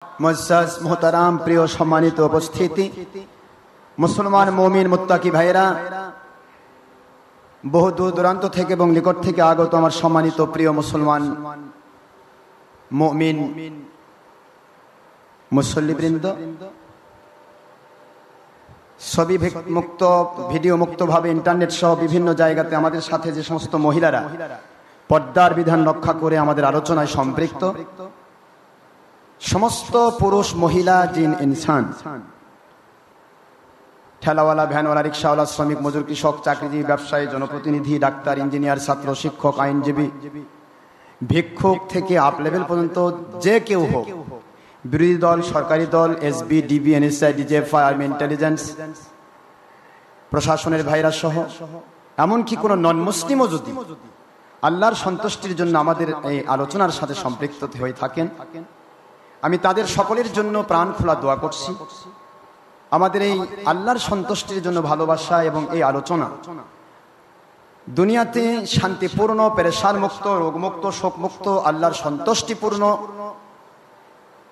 মুআজ্জাজ মুহতারাম প্রিয় সম্মানিত উপস্থিতি, মুসলমান মুমিন মুত্তাকি ভাইরা, বহু দূর দূরান্ত থেকে এবং নিকট থেকে আগত আমার সম্মানিত প্রিয় মুসলমান মুমিন মুসল্লিবৃন্দ, ছবি মুক্ত ভিডিও মুক্তভাবে ইন্টারনেট সহ বিভিন্ন জায়গাতে আমাদের সাথে যে সমস্ত মহিলারা পর্দার বিধান রক্ষা করে আমাদের আলোচনায় সম্পৃক্ত, সমস্ত পুরুষ মহিলা জিন ইনসান, ঠেলাওয়ালা, ভ্যানওয়ালা, রিক্সাওয়ালা, শ্রমিক, মজুর, কৃষক, চাকরিজীবী, ব্যবসায়ী, জনপ্রতিনিধি, ডাক্তার, ইঞ্জিনিয়ার, ছাত্র, শিক্ষক, আইনজীবী, ভিক্ষুক থেকে আপ লেভেল পর্যন্ত যে কেউ হোক, বিরোধী দল, সরকারি দল, SB, DB, NSI, DGFI, army, intelligence, প্রশাসনের ভাইরা সহ এমনকি কোনো নন মুসলিমও যদি আল্লাহর সন্তুষ্টির জন্য আমাদের এই আলোচনার সাথে সম্পৃক্ত হয়ে থাকেন, আমি তাদের সকলের জন্য প্রাণ খোলা দোয়া করছি। আমাদের এই আল্লাহর সন্তুষ্টির জন্য ভালোবাসা এবং এই আলোচনা দুনিয়াতে শান্তিপূর্ণ, পেরেশান মুক্ত, রোগমুক্ত, শোকমুক্ত, আল্লাহর সন্তুষ্টিপূর্ণ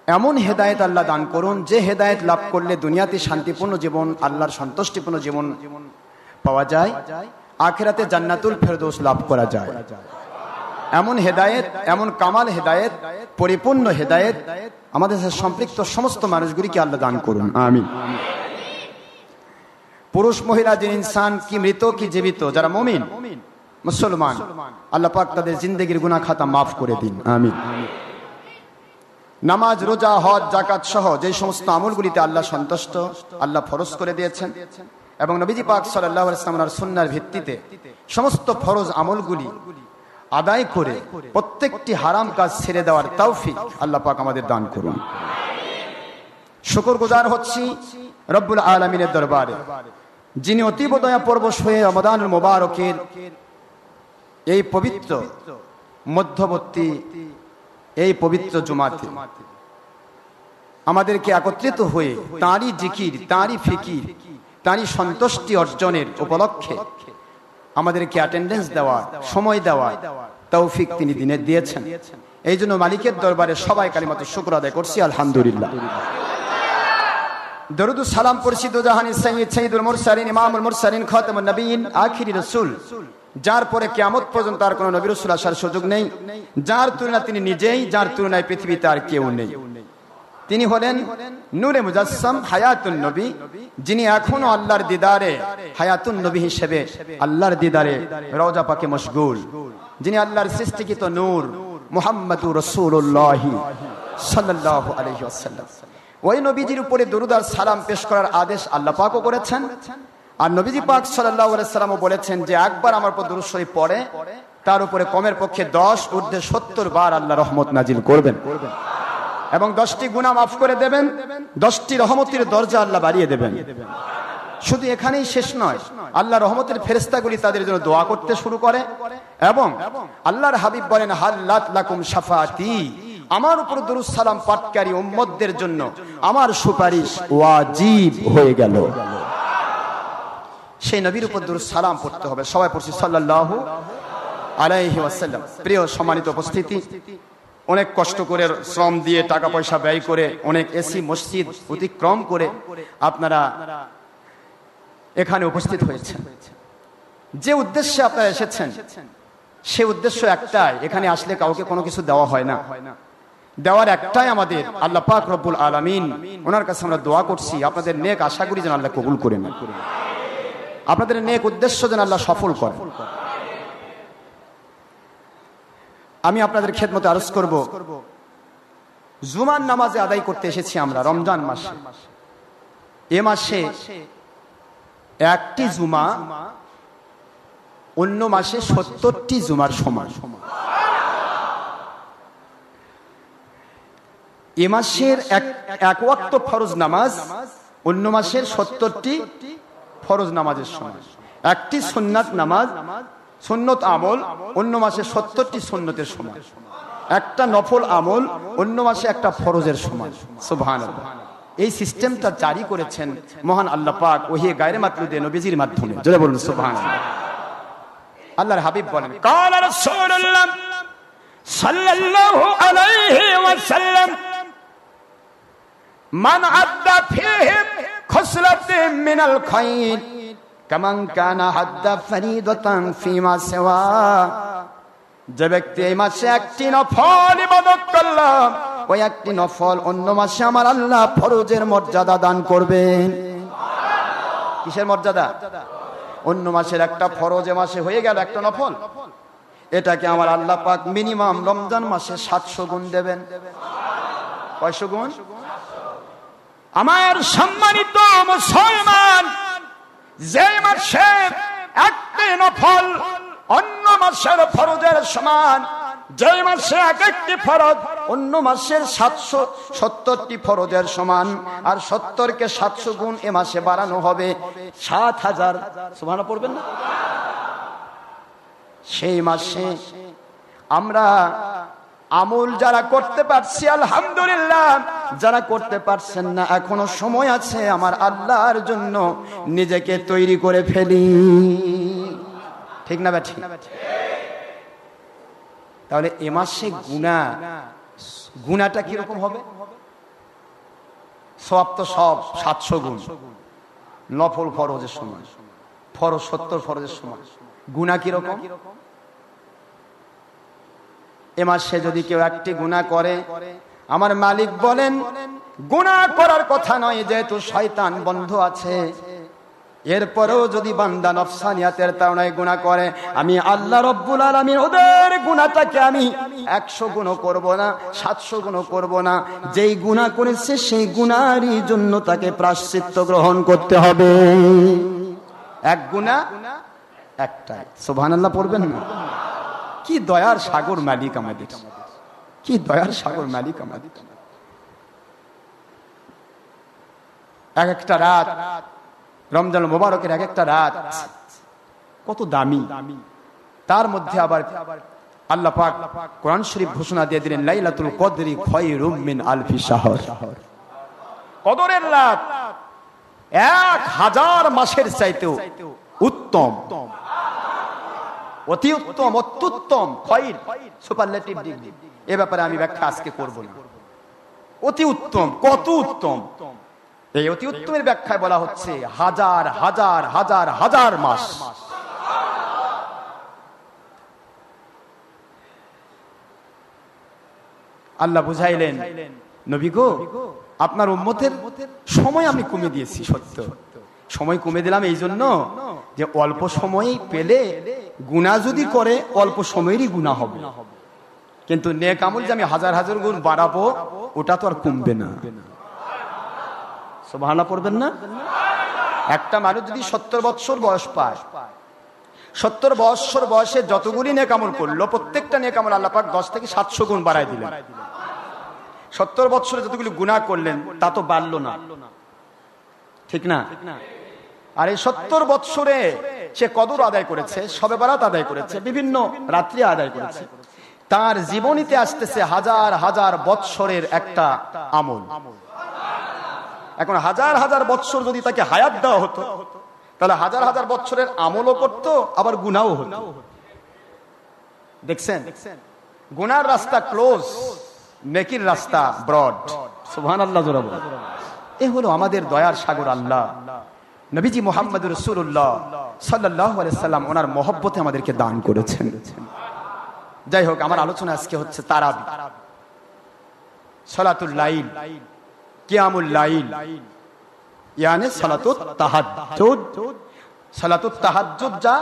এমন হেদায়েত আল্লাহ দান করুন, যে হেদায়েত লাভ করলে দুনিয়াতে শান্তিপূর্ণ জীবন, আল্লাহর সন্তুষ্টিপূর্ণ জীবন পাওয়া যায়, আখিরাতে জান্নাতুল ফেরদৌস লাভ করা যায়। এমন হেদায়েত, এমন কামাল হেদায়েত, পরিপূর্ণ হেদায়েত আমাদের সাথে সম্পৃক্ত সমস্ত মানুষগুলিকে আল্লাহ দান করুন, আমিন। পুরুষ মহিলা জিন ইনসান, কি মৃত কি জীবিত, যারা মুমিন মুসলমান, আল্লাহ পাক তাদের জিন্দেগির গুনাহ খাতা মাফ করে দিন, আমিন। নামাজ, রোজা, হজ, যাকাত সহ যে সমস্ত আমলগুলিতে আল্লাহ সন্তুষ্ট, আল্লাহ ফরজ করে দিয়েছেন এবং নবীজি পাক সাল্লাল্লাহু আলাইহি ওয়াসাল্লামের সুন্নাহর ভিত্তিতে সমস্ত ফরজ আমলগুলি আদায় করে প্রত্যেকটি হারাম কাজ ছেড়ে দেওয়ার তৌফিক আল্লাহ পাক আমাদের দান করুন। শুকরগুজার হচ্ছি রব্বুল আলামিনের দরবারে, যিনি অতীব দয়া পরবশ হয়ে রমাদানুল মুবারকের এই পবিত্র মধ্যবর্তী এই পবিত্র জুমাতে আমাদেরকে একত্রিত হয়ে তাঁরই জিকির, তাঁরই ফিকির, তাঁরই সন্তুষ্টি অর্জনের উপলক্ষে আমাদেরকে অ্যাটেন্ডেন্স দেওয়া, সময় দেওয়া তৌফিক তিনি দিনে দিয়েছেন। এই জন্য মালিকের দরবারে সবাই কালিমাত শুকর আদায় করছি, আলহামদুলিল্লাহ। দরুদ সালাম পড়ছি দুজাহানের সাইয়্যিদ সাইয়্যিদুল মুরসালিন, ইমামুল মুরসালিন, খাতামুন নবিয়্যিন, আখিরি রাসূল, যার পরে কিয়ামত পর্যন্ত আর কোনো নবী রাসূল আসার সুযোগ নেই, যার তুলনা তিনি নিজেই, যার তুলনায় পৃথিবীতে আর কেউ নেই। তিনি হলেন নূরে মুজাসসাম, হায়াতুন নবী, যিনি এখনো আল্লাহর দিদারে হায়াতুন নবী হিসেবে আল্লাহর দিদারে রওজা পাকে মশগুল, যিনি আল্লাহর সৃষ্টিকৃত নূর মুহাম্মাদুর রাসূলুল্লাহ সাল্লাল্লাহু আলাইহি ওয়াসাল্লাম। ওই নবীজির উপরে দরুদ আর সালাম পেশ করার আদেশ আল্লাহ পাকও করেছেন, আর নবীজি পাক সাল্লাল্লাহু আলাইহি ওয়াসাল্লামও বলেছেন যে একবার আমার উপর দরুদ শরীফ পড়ে তার উপরে কমের পক্ষে 10 ঊর্ধ্বে 70 বার আল্লাহ রহমত নাজিল করবেন এবং 10টি গুনাহ মাফ করে দেবেন, 10টি রহমতের দরজা আল্লাহ বাড়িয়ে দেবেন। শুধু এখানেই শেষ নয়, আল্লাহ রহমতের ফেরেশতাগুলি তাদের জন্য দোয়া করতে শুরু করে এবং আল্লাহর হাবিব বলেন, হাল্লাত লাকুম শাফাআতি, আমার উপর দরুদ সালাম পাঠকারী উম্মতদের জন্য আমার সুপারিশ ওয়াজিব হয়ে গেল। সেই নবীর উপর দরুদ সালাম পড়তে হবে। সবাই পড়ছি সাল্লাল্লাহু আলাইহি ওয়াসাল্লাম। প্রিয় সম্মানিত উপস্থিতি, অনেক কষ্ট করে, শ্রম দিয়ে, টাকা পয়সা ব্যয় করে, অনেক এসি মসজিদ অতিক্রম করে আপনারা এখানে উপস্থিত হয়েছেন। যে উদ্দেশ্যে আপনারা এসেছেন সে উদ্দেশ্য একটাই, এখানে আসলে কাউকে কোনো কিছু দেওয়া হয় না, দেওয়ার একটাই আমাদের আল্লাহ পাক রব্বুল আলামিন, ওনার কাছে আমরা দোয়া করছি আপনাদের নেক আশাগুলি যেন আল্লাহ কবুল করে নেন, আপনাদের নেক উদ্দেশ্য যেন আল্লাহ সফল করেন। আমি আপনাদের খেদমতে আরজ করব, জুমার নামাজে আদায় করতে এসেছি আমরা রমজান মাসে। এ মাসে একটি জুমা অন্য মাসে 70টি জুমার সমান। এ মাসের এক ওয়াক্ত ফরজ নামাজ অন্য মাসের 70টি ফরজ নামাজের সমান। একটি সুন্নাত নামাজ, সুন্নত আমল অন্য মাসে 70টি সুন্নতের সমান। একটা নফল আমল অন্য মাসে একটা ফরজের সমান। সুবহানাল্লাহ। এই সিস্টেমটা জারি করেছেন মহান আল্লাহ পাক ওহী গায়রে মাতলুদে নবীজির মাধ্যমে। জোরে বলুন সুবহানাল্লাহ। আল্লাহর হাবিব বলেন, কালা রাসূলুল্লাহ সাল্লাল্লাহু আলাইহি ওয়াসাল্লাম, মান আদ্দা ফীহি খুসলাতিন মিনাল খায়র কামান কানা হাদ্দা ফরিদাতান ফীমা সিওয়া। যে ব্যক্তি এই মাসে একটি নফল ইবাদত করল, ওই একটি নফল অন্য মাসে আমার আল্লাহ ফরজের মর্যাদা দান করবেন। কিসের মর্যাদা? অন্য মাসের একটা ফরজ এ মাসে হয়ে গেল, একটা নফল, এটাকে আমার আল্লাহ পাক মিনিমাম রমজান মাসে 700 গুণ দেবেন। কয়শো গুণ? আমার সম্মানিত মুসলমান, যে মাসে একটি নফল অন্য মাসের ফরজের সমান, যে মাসে এক একটি ফরজ অন্য মাসের 770টি ফরজের সমান, আর 70কে 700 গুণ এ মাসে বাড়ানো হবে 7000। সুবহানাল্লাহ পড়বেন না? সেই মাসে আমরা আমল যারা করতে পারছি আলহামদুলিল্লাহ, যারা করতে পারছেন না এখনো সময় আছে, আমার আল্লাহর জন্য নিজেকে তৈরি করে ফেলি। ঠিক না ঠিক? তাহলে এ মাসে গুনাহটা কিরকম হবে? সওয়াব তো সব 700 গুণ, নফল ফরজের সমান, ফরজ 70 ফরজের সমান, গুনাহ কিরকম? এ মাসে যদি কেউ একটি গুনাহ করে, আমার মালিক বলেন গুনাহ করার কথা নয়, যেহেতু শয়তান বন্ধ আছে, এরপরেও যদি বান্দা নফসানিয়াতের তাড়নায় গুনাহ করে, আমি আল্লাহ রব্বুল আলামিন ওদের গুনাহটাকে আমি 100 গুণও করব না, 700 গুণও করব না। যেই গুনাহ করেছে সেই গুনাহরই জন্য তাকে প্রায়শ্চিত্ত গ্রহণ করতে হবে। এক গুনাহ একটাই। সুবহানাল্লাহ পড়বেন না? কি দয়ার সাগর মালিক আমাদের, কি দয়ার সাগর মালিক আমাদের। এক একটা রাত, রমজান মুবারকের এক একটা রাত কত দামি, তার মধ্যে আবার আল্লাহ পাক কোরআন শরীফ ঘোষণা দিয়ে দিলেন লাইলাতুল কদরি খায়রুম মিন আলফি শাহর। কদরের রাত 1000 মাসের চাইতেও উত্তম, অতি উত্তম, অত্যুত্তম, খায়র সুপারলেটিভ ডিগ্রি। এ ব্যাপারে আমি ব্যাখ্যা আজকে করব না। অতি উত্তম, কত উত্তম, এই অতি উত্তমের ব্যাখ্যায় বলা হচ্ছে হাজার হাজার হাজার হাজার মাস। আল্লাহ বুঝাইলেন, নবী গো, আপনার উম্মতের সময় আমি কমে দিয়েছি। সত্য, সময় কমে দিলাম এই জন্য যে অল্প সময় পেলে গুনাহ যদি করে অল্প সময়েরই গুনাহ হবে, কিন্তু নেক আমল যে আমি হাজার হাজার গুণ বাড়াবো ওটা তো আর কমবে না। সুবহানাল্লাহ পড়বেন না? একটা মানুষ যদি 70 বছর বয়স পায়, 70 বছর বয়সে যতগুলি নেক আমল করলো, প্রত্যেকটা নেক আমল আল্লাহ পাক 10 থেকে 700 গুণ বাড়ায় দিলেন। 70 বছরে যতগুলি গুনাহ করলেন তা তো বাড়লো না, ঠিক না? আর এই 70 বছরে সে কদর আদায় করেছে, শবে বারাত আদায় করেছে, বিভিন্ন রাত্রি আদায় করেছে, তার জীবনীতে আসতেছে হাজার হাজার বছরের একটা আমল। এখন হাজার হাজার বছর যদি তাকে হায়াত দেওয়া হতো, তাহলে হাজার হাজার বছরের আমলও করতো, আবার গুনাহও হতো। দেখছেন, গুনার রাস্তা ক্লোজ, নেকির রাস্তা ব্রড। সুবহানাল্লাহ জোরে বলেন। এ হলো আমাদের দয়ার সাগর আল্লাহ। নবীজি মুহাম্মদুর রাসূলুল্লাহ সাল্লাল্লাহু আলাইহি সাল্লাম ওনার মহব্বতে আমাদেরকে দান করেছেন। যাই হোক, আমার আলোচনা আজকে হচ্ছে তারাবি, সালাতুল লাইল, কিয়ামুল লাইল, ইয়ানি সালাতুত তাহাজ্জুদ। সালাতুত তাহাজ্জুদ যা,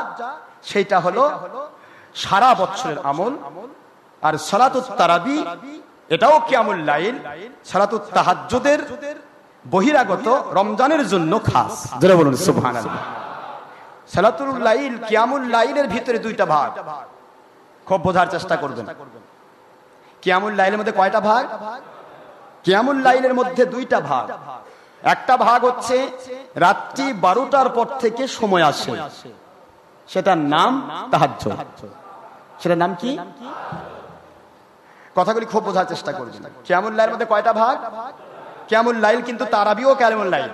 সেটা হলো সারা বছরের আমল। আর সালাতুত তারাবি এটাও কিয়ামুল লাইল, সালাতুত তাহাজ্জুদের বহিরাগত, রমজানের জন্য খাস। যারা বলুন সুবহানাল্লাহ। সালাতুল লাইল, কিয়ামুল লাইলের ভিতরে দুইটা ভাগ, খুব বোঝার চেষ্টা করবেন। কিয়ামুল লাইলের মধ্যে কয়টা ভাগ? কিয়ামুল লাইলের মধ্যে দুইটা ভাগ। একটা ভাগ হচ্ছে রাত্রি 12টার পর থেকে সময় আসে, সেটার নাম তাহাজ্জুদ। সেটার নাম কি? কথাগুলি খুব বোঝার চেষ্টা করবেন। কিয়ামুল লাইলের মধ্যে কয়টা ভাগ? কিয়ামুল লাইল কিন্তু তারাবিও কিয়ামুল লাইল।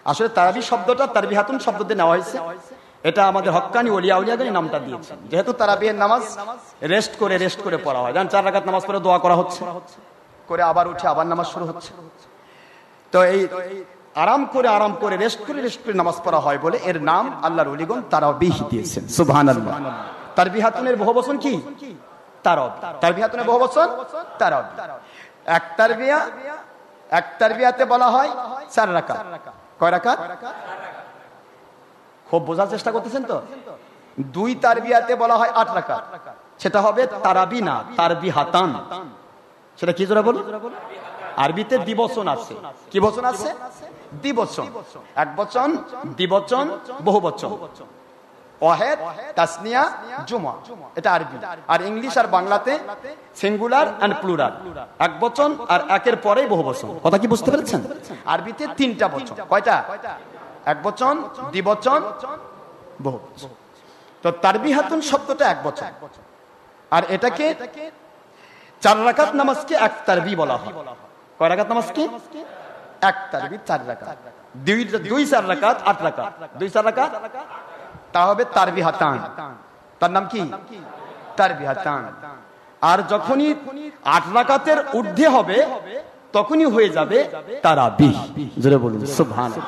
আসলে তারাবি শব্দটা তারবিহাতুন শব্দ দিয়ে নেওয়া হয়েছে। এটা আমাদের হক্কানি ওলিয়া উলিয়াগণ নামটা দিয়েছেন, যেহেতু তারাবির নামাজ রেস্ট করে পড়া হয়। জান 4 রাকাত নামাজ পড়ে দোয়া করা হচ্ছে, করে আবার উঠে আবার নামাজ শুরু হচ্ছে। তো এই আরাম করে রেস্ট করে নামাজ পড়া হয় বলে এর নাম আল্লাহর ওলিগণ তারাবিহ দিয়েছেন। সুবহানাল্লাহ। তারবিহাতুনের বহুবচন কি? তারাব। তারবিহাতুনের বহুবচন তারাব। এক তারবিয়াতে বলা হয় 4 রাকাত। কয় রাকাত? খুব বোঝার চেষ্টা করতেছেন তো। 2 তারবিয়াতে বলা হয় 8 রাকাত। সেটা হবে তারাবি না, তারবিহাতান। সেটা কি জোরে বলুন? আরবিতে দ্বিবচন আছে। কি বচন আছে? দ্বিবচন। এক বচন, দ্বিবচন, বহুবচন। ওয়াহিদ, তাসনিয়া, জুমা। এটা আরবি। আর ইংলিশ আর বাংলাতে সিঙ্গুলার এন্ড প্লুরাল। এক বচন আর একের পরেই বহুবচন। কথা কি বুঝতে পেরেছেন? আরবিতে 3টা বচন। কয়টা? এক বচন, দ্বিবচন, বহুবচন। তো তারবিহাতুন শব্দটা এক বচন। আর এটাকে 4 রাকাত নামাজকে এক তারবি বলা হয়। কয় রাকাত নামাজকে? এক তারবি 4 রাকাত। 2 4 রাকাত 8 রাকাত। 2 4 রাকাত তা হবে তারবিহাতান। তার নাম কি? তারবিহাতান। আর যখনই 8 রাকাতের ঊর্ধ্বে হবে তখনই হয়ে যাবে তারাবিহ। জোরে বলুন সুবহানাল্লাহ।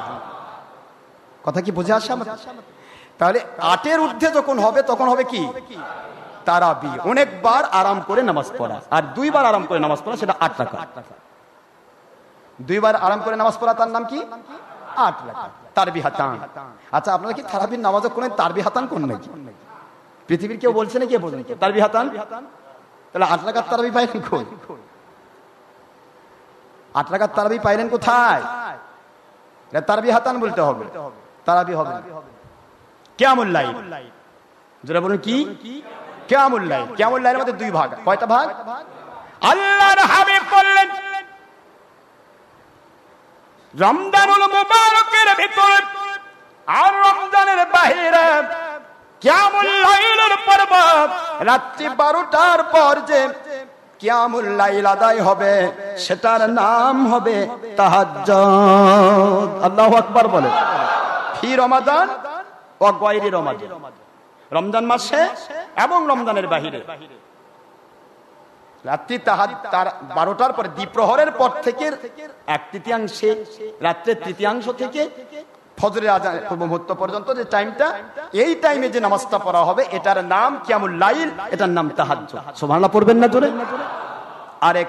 কথা কি বুঝে আসে আমাদের? তাহলে 8-এর ঊর্ধ্বে যখন হবে তখন হবে কি? তারাবি। অনেকবার আরাম করে নামাজ পড়া। আর 2 বার আরাম করে নামাজ পড়া, সেটা 8 রাকাত। 2 বার আরাম করে নামাজ পড়া, তার নাম কি? 8 রাকাত। তারবিহাতান। আচ্ছা, আপনারা কি তারাবির নামাজে কোন তারবিহাতান কোন নাকি? পৃথিবীর কেউ বলছে না কে বলেন তারবিহাতান? তাহলে 8 রাকাত তারাবি পাইলেন কই? 8 রাকাত তারাবি পাইলেন কোথায়? এটা তারবিহাতান বলতে হবে, তারাবি হবে না। কিয়ামুল লাইল। যারা বলেন কি? কিয়ামুল লাইল। কিয়ামুল লাইলের মধ্যে 2 ভাগ। কয়টা ভাগ? আল্লাহর হাবিব বললেন রমজানুল মুবারকের ভিতরে আর রমজানের বাইরে কিয়ামুল লাইলের পর্ব রাত্রি 12টার পর যে কিয়ামুল লাইল আদায় হবে সেটার নাম হবে তাহাজ্জুদ। আল্লাহু আকবার বলে। ফি রমাদান ও গায়রি রমাদান। রমজান মাসে এবং রমজানের বাহিরে রাত্রি 12টার পরে দ্বিপ্রহরের পর থেকে 1/3 রাত্রের 1/3 থেকে ফজরের আযান পূর্ব মুহূর্ত পর্যন্ত যে টাইমটা, এই টাইমে যে নামাজটা পড়া হবে এটার নাম কিয়ামুল লাইল, এটার নাম তাহাজ্জুদ। সুবহানাল্লাহ পড়বেন না জোরে? আরেক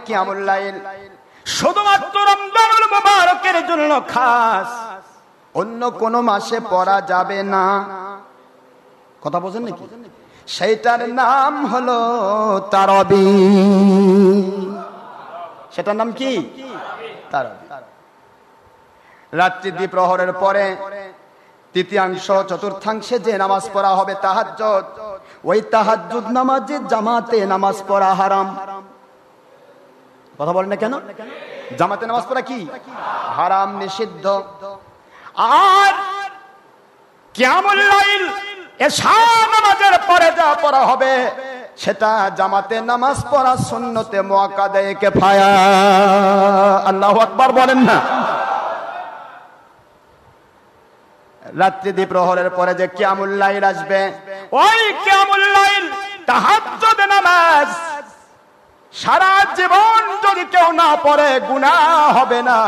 কিয়ামুল লাইল শুধুমাত্র রমজানুল মুবারকের জন্য খাস, অন্য কোন মাসে পড়া যাবে না। কথা বোঝেন নাকি? সেইটার নাম হলো তারাবি। সেটার নাম কি? তারাবি। রাত্রি দ্বিপ্রহরের পরে 3/4 যে নামাজ পড়া হবে তাহাজ্জুদ, ওই তাহাজ্জুদ নামাজে জামাতে নামাজ পড়া হারাম। কথা বলেন না কেন? জামাতে নামাজ পড়া কি? হারাম, নিষিদ্ধ। আর কিয়ামুল লাইল এশা নামাজের পরে যা পড়া হবে সেটা জামাতে নামাজ পড়া সুন্নতে মুআক্কাদায়ে কিফায়া। আল্লাহু আকবার বলেন না? রাত্রি দ্বিপ্রহরের পরে যে কিয়ামুল লাইল আসবে, ওই কিয়ামুল লাইল তাহাজ্জুদ নামাজ সারা জীবন যদি কেউ না পড়ে গুনাহ হবে না,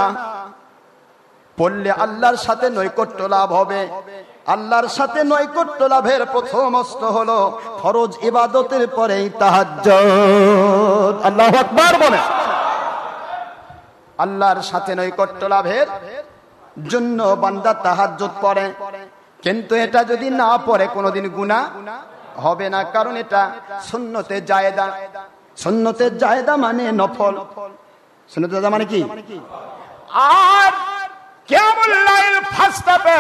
পড়লে আল্লাহর সাথে নৈকট্য লাভ হবে। আল্লাহর সাথে নৈকট্য লাভের প্রথম অস্ত্র হলো ফরজ ইবাদতের পরেই তাহাজ্জুদ। আল্লাহু আকবার বলে। আল্লাহর সাথে নৈকট্য লাভের জন্য বান্দা তাহাজ্জুদ পড়ে, কিন্তু এটা যদি না পড়ে কোনোদিন গুনাহ হবে না, কারণ এটা সুন্নতে জায়েদা। সুন্নতে জায়েদা মানে নফল। সুন্নতে জায়েদা মানে কি? আর কিয়ামুল লাইল ফার্স্ট স্টেপে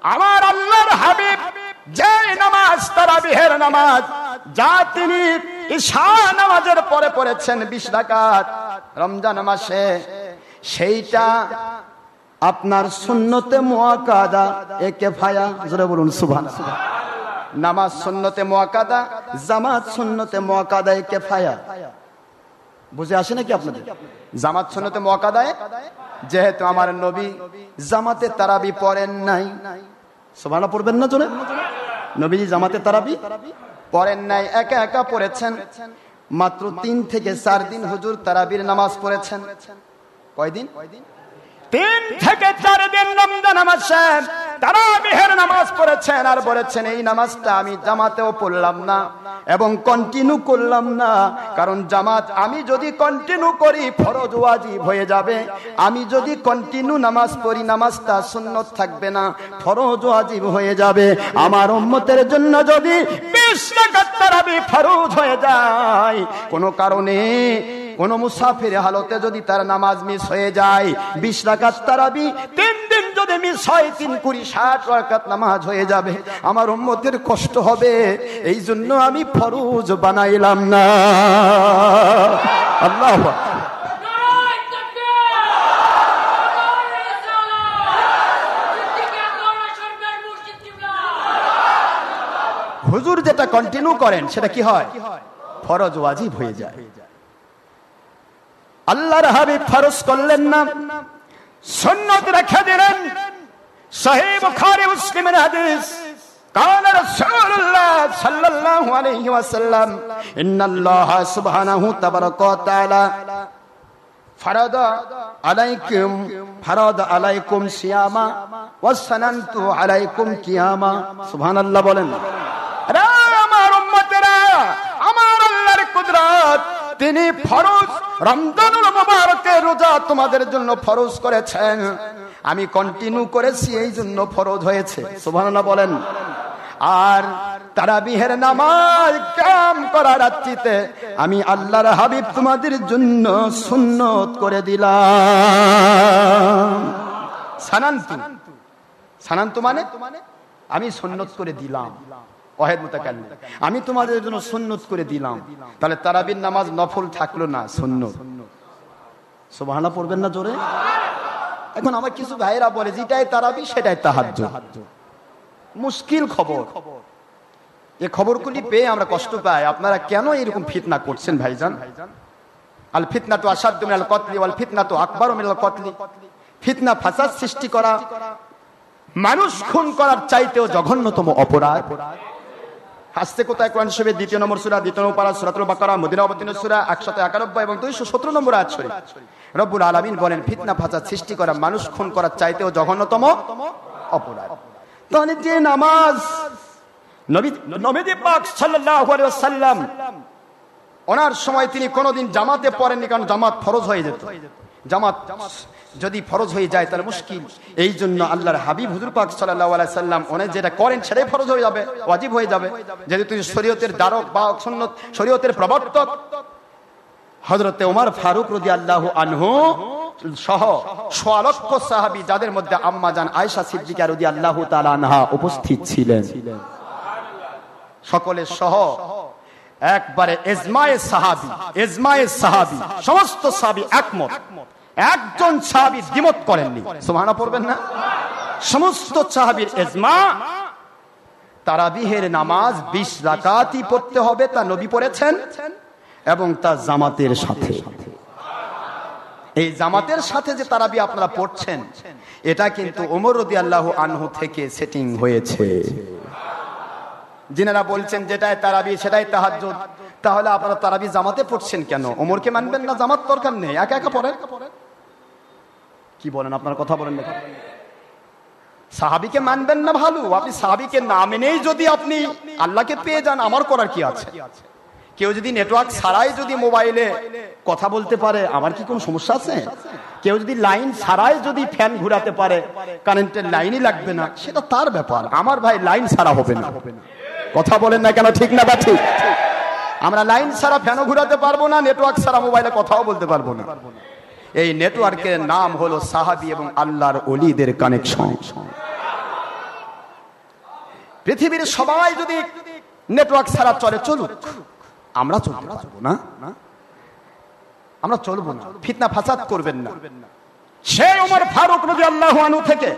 আমার আল্লাহর হাবিব যে নামাজ তারাবিহের নামাজ যা তিনি ঈশা নামাজের পরে পড়েছেন 20 রাকাত রমজান মাসে, সেইটা আপনার সুন্নতে মুআক্কাদা এ কিফায়া। জোরে বলুন সুবহানাল্লাহ। নামাজ সুন্নতে মুআক্কাদা, জামাত সুন্নতে মুআক্কাদা এ কিফায়া। বুঝে আসে নাকি আপনাদের? জামাত সুন্নতে মুআক্কাদা, যেহেতু আমার নবী জামাতে তারাবি পড়েন নাই, সুবহানাল্লাহ পড়বেন না জোরে? নবীজি জামাতে তারাবি পড়েন নাই, একা একা পড়েছেন। মাত্র 3 থেকে 4 দিন হুজুর তারাবির নামাজ পড়েছেন। কয়দিন? 3 থেকে 4 দিন রমজান মাসে তারাবিহের নামাজ পড়েছেন আর বলেছেন এই নামাজটা আমি জামাতেও পড়লাম না এবং কন্টিনিউ করলাম না, কারণ জামাত আমি যদি কন্টিনিউ করি ফরজ ওয়াজিব হয়ে যাবে, আমি যদি কন্টিনিউ নামাজ পড়ি নামাজটা সুন্নত থাকবে না, ফরজ ওয়াজিব হয়ে যাবে। আমার উম্মতের জন্য যদি 20 রাকাত তারাবি ফরজ হয়ে যায়, কোনো কারণে কোন মুসাফির হালতে যদি তার নামাজ মিস হয়ে যায়, 20 রাকাত তারাবি 3 দিন যদি মিস হয় 3 কুড়ি 60 রাকাত নামাজ হয়ে যাবে। আমার উম্মতের কষ্ট হবে, এই জন্য আমি ফরজ বানাইলাম না। আল্লাহু আকবার। হুজুর যেটা কন্টিনিউ করেন সেটা কি হয়? ফরজ ওয়াজিব হয়ে যায়। আল্লাহর হাবিব ফরজ করলেন না, সুন্নাত রেখে দিলেন। সহিহ বুখারী মুসলিমের হাদিস, قال رسول الله صلى الله عليه وسلم ان الله سبحانه تبارك وتعالى فرض عليكم صياما وسننت عليكم قياما। সুবহানাল্লাহ বলেন। আমার উম্মতেরা, আমার আল্লাহর কুদরত, তিনি ফরজ রমজানুল মুবারকের রোজা তোমাদের জন্য ফরজ করেছেন, আমি কন্টিনিউ করেছি এই জন্য ফরজ হয়েছে। সুবহানাল্লাহ বলেন। আর তারাবিহের নামাজ কাম করা রাত্রিতে আমি আল্লাহর হাবিব তোমাদের জন্য সুন্নত করে দিলাম। সানান্তু মানে আমি সুন্নত করে দিলাম। ওয়াহিদ মুতাকাল্লিম, আমি তোমাদের জন্য সুন্নত করে দিলাম। তাহলে তারাবির নামাজ নফল থাকলো না, সুন্নত। সুবহানাল্লাহ পড়বেন না জোরে? এখন আমার কিছু ভাইরা বলে যেটাই তারাবি সেটাই তাহাজ্জুদ। মুশকিল খবর। এই খবরগুলি পেয়ে আমরা কষ্ট পাই। আপনারা কেন এরকম ফিতনা করছেন ভাইজান? আল ফিতনাতু আশাদ্দু মিনাল কতলি ওয়াল ফিতনাতু আকবারু মিনাল কতলি। ফিতনা ফাসাদ সৃষ্টি করা, মানুষ খুন করার চাইতেও জঘন্যতম অপরাধ। হাসতে কোথায় কোরআন শরীফের 2 নম্বর সূরা 2 নম্বর পারা সূরাতুল বাকারা মদিনা অবতীর্ণ সূরা 191 এবং 217 নম্বর আয়াত শরীফ রব্বুল আলামিন বলেন ফিতনা ফাসাদ সৃষ্টি করা, মানুষ খুন করার চাইতেও জঘন্যতম অপরাধ। তাহলে যে নামাজ নবী পাক সাল্লাল্লাহু আলাইহি ওয়াসাল্লাম ওনার সময় তিনি কোনোদিন জামাতে পড়েননি, কারণ জামাত ফরজ হয়ে যেত। জামাত যদি ফরজ হয়ে যায় তাহলে মুশকিল। এই জন্য আল্লাহর হাবিব হুজুর পাক সাল্লাল্লাহু আলাইহি সাল্লাম উনি যেটা করেন সেটাই ফরজ হয়ে যাবে, ওয়াজিব হয়ে যাবে। যেহেতু তিনি শরীয়তের দ্বারক বা সুন্নাত শরীয়তের প্রবর্তক। হযরতে ওমর ফারুক রাদিয়াল্লাহু আনহু সহ 100 লক্ষ সাহাবী, যাদের মধ্যে আম্মা জান আয়েশা সিদ্দিকা রাদিয়াল্লাহু তাআলা আনহা উপস্থিত ছিলেন, সকলের সহ একবারে ইজমায়ে সাহাবী সমস্ত সাহাবী একমত, একজন সাহাবী দ্বিমত করেননি। সুবহানাল্লাহ পড়বেন না? সমস্ত সাহাবীর ইজমা, তারাবিহের নামাজ 20 রাকাতই পড়তে হবে, তা নবী পড়েছেন এবং তা জামাতের সাথে। এই জামাতের সাথে যে তারাবি আপনারা পড়ছেন, এটা কিন্তু ওমর রাদিয়াল্লাহু আনহু থেকে সেটিং হয়েছে। যিনারা বলছেন যেটাই তারাবি সেটাই তাহাজ্জুদ, তাহলে আপনারা তারাবি জামাতে পড়ছেন কেন? ওমরকে মানবেন না? জামাত দরকার নেই, একা একা পড়েন। কি বলেন আপনারা? কথা বলেন না। সাহাবীকে মানবেন না ভালো, আপনি সাহাবীকে না মেনেই যদি আপনি আল্লাহকে পেয়ে যান, আমার করার কি আছে? কেউ যদি নেটওয়ার্ক ছাড়াই যদি মোবাইলে কথা বলতে পারে, আমার কি কোনো সমস্যা আছে? কেউ যদি লাইন ছাড়াই যদি ফ্যান ঘুরাতে পারে, কারেন্টের লাইনই লাগবে না, সেটা তার ব্যাপার। আমার ভাই লাইন ছাড়া হবে না। কথা বলেন না কেন? ঠিক না বা ঠিক? আমরা লাইন ছাড়া ফ্যানও ঘুরাতে পারবো না, নেটওয়ার্ক ছাড়া মোবাইলে কথাও বলতে পারবো না। এই নেটওয়ার্কের নাম হলো সাহাবী এবং আল্লাহর ওলিদের কানেকশন। পৃথিবীর সবাই যদি নেটওয়ার্ক ছাড়া চলে, চলুক, আমরা চলবো না, আমরা চলবো না। ফিতনা ফাসাদ করবেন না। সেই ওমর ফারুক রাদিয়াল্লাহু আনহু থেকে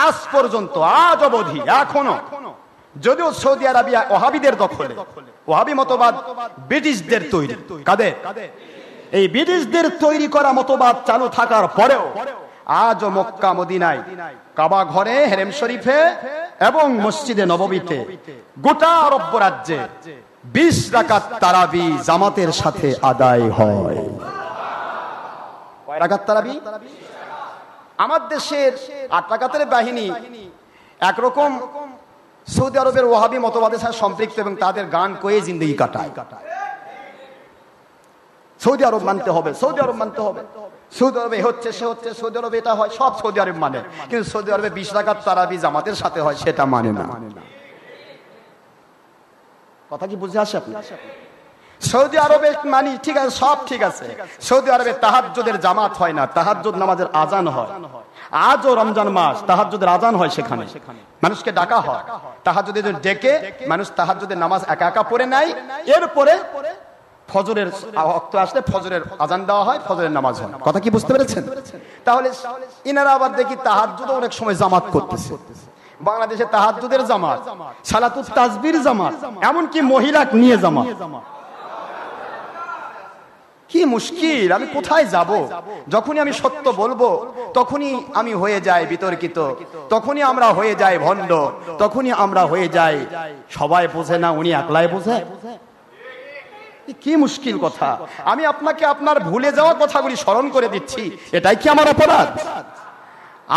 আজ পর্যন্ত, আজ অবধি, এখনো, যদিও সৌদি আরবিয়া ওহাবিদের দখলে, ওহাবি মতবাদ ব্রিটিশদের তৈরি। কাদের? এই ব্রিটিশদের তৈরি করা মতবাদ চালু থাকার পরেও আজও মক্কা মদিনায়, কাবা ঘরে, হেরেম শরীফে এবং মসজিদে নববীতে, গোটা আরব রাজ্যে 20 রাকাত তারাবি জামাতের সাথে আদায় হয়। কয় রাকাত তারাবি? আমার দেশের 8 রাকাতের বাহিনী একরকম সৌদি আরবের ওয়াহাবি মতবাদের সাথে সম্পৃক্ত এবং তাদের গান কয়ে জিন্দেগি কাটায়। সৌদি আরব মানতে হবে, সৌদি আরব মানতে হবে, সৌদি আরবে হচ্ছে সে হচ্ছে, সৌদি আরবে এটা হয়, সব সৌদি আরব মানে, কিন্তু সৌদি আরবে 20 রাকাত তারাবি জামাতের সাথে হয় সেটা মানে না। কথা কি বুঝে আসে আপনি? সৌদি আরবে মানি ঠিক আছে, সব ঠিক আছে, সৌদি আরবে তাহাজ্জুদের জামাত হয় না, তাহাজ্জুদ নামাজের আজান হয়। আজও রমজান মাস তাহাজ্জুদের আজান হয়, সেখানে মানুষকে ডাকা হয়, তাহাজ্জুদের ডেকে মানুষ তাহাজ্জুদের নামাজ একা একা পড়ে নেয়, এরপরে ফজরের ওয়াক্ত আসলে ফজরের আজান দেওয়া হয়, ফজরের নামাজ হয়। কথা কি বুঝতে পেরেছেন? তাহলে ইনারা আবার দেখি তাহাজ্জুদও অনেক সময় জামাত করতেছে। বাংলাদেশে তাহাজ্জুদের জামাত, সালাতুত তাসবির জামাত, এমনকি মহিলা নিয়ে জামাত। কি মুশকিল! আমি কোথায় যাব? যখনই আমি সত্য বলবো তখনই আমি হয়ে যাই বিতর্কিত, তখনই আমরা হয়ে যাই ভণ্ড, তখনই আমরা হয়ে যাই সবাই বোঝে না, উনি একলাই বোঝে। কি মুশকিল কথা! আমি আপনাকে আপনার ভুলে যাওয়া কথাগুলি স্মরণ করে দিচ্ছি, এটাই কি আমার অপরাধ?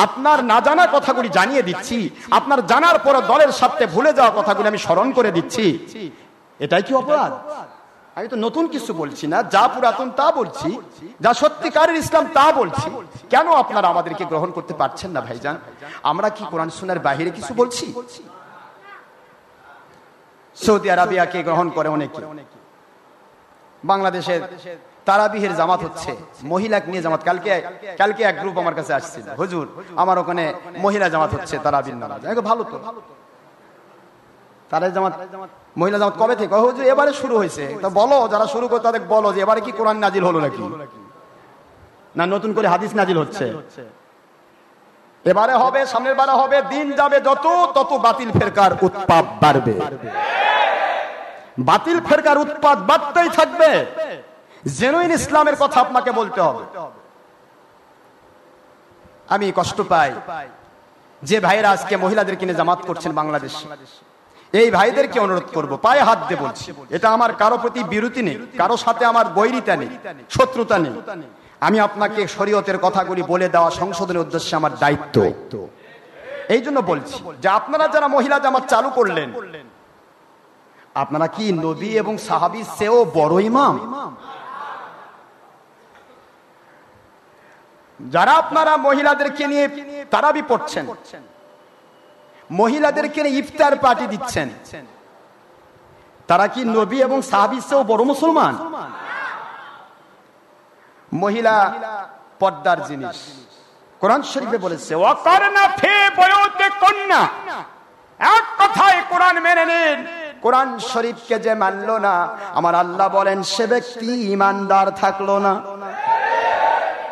আপনার না জানা কথাগুলি জানিয়ে দিচ্ছি, আপনার জানার পর দলের সাথে ভুলে যাওয়া কথাগুলি আমি স্মরণ করে দিচ্ছি, এটাই কি অপরাধ? আমি তো নতুন কিছু বলছি না, যা পুরাতন তা বলছি, যা সত্যিকারের ইসলাম তা বলছি। কেন আপনারা আমাদেরকে গ্রহণ করতে পারছেন না ভাইজান? আমরা কি কোরআন সুন্নাহর বাইরে কিছু বলছি? সৌদি আরবিয়াকে গ্রহণ করে অনেকে। বাংলাদেশের তারাবিহের জামাত হচ্ছে, মহিলা নিয়ে জামাত। কালকে এক গ্রুপ আমার কাছে আসছিল, হুজুর আমার ওখানে মহিলা জামাত হচ্ছে তারাবির নামাজ। ভালো তো, তারা জামাত মহিলা জামাত কবে থেকে? হুজুর এবারে শুরু হয়েছে। তা বলো, যারা শুরু করে তাদের বলো যে এবারে কি কোরআন নাজিল হলো নাকি, না নতুন করে হাদিস নাজিল হচ্ছে? এবারে হবে, সামনের বারে হবে, দিন যাবে যত তত বাতিল ফেরকার উৎপাত বাড়বে, বাতিল ফেরকার উৎপাত বাড়তেই থাকবে। জেনুইন ইসলামের কথা আপনাকে বলতে হবে। আমি কষ্ট পাই যে ভাইরা আজকে মহিলাদের কিনে জামাত করছেন বাংলাদেশ, এই ভাইদেরকে অনুরোধ করব, পায়ে হাত দিয়ে বলছি, এটা আমার কারো প্রতি বিরতি নেই, কারো সাথে আমার বৈরিতা নেই, শত্রুতা নেই। আমি আপনাকে শরীয়তের কথাগুলি বলে দেওয়া সংশোধনের উদ্দেশ্যে আমার দায়িত্ব। এই জন্য বলছি যে আপনারা যারা মহিলা জামাত চালু করলেন, আপনারা কি নবী এবং সাহাবীর চেয়েও বড় ইমাম? যারা আপনারা মহিলাদেরকে নিয়ে তারাবি পড়ছেন, মহিলাদেরকে নিয়ে ইফতার পার্টি দিচ্ছেন, তারা কি নবী এবং সাহাবীর চেয়েও বড় মুসলমান? মহিলা পর্দার জিনিস। কোরআন শরীফে বলেছে ওয়াকারনা ফি বুয়ুতিকুন্না। এক কথায় কোরআন মেনে নিন। কোরআন শরীফকে যে মানলো না, আমার আল্লাহ বলেন সে ব্যক্তি ঈমানদার থাকলো না।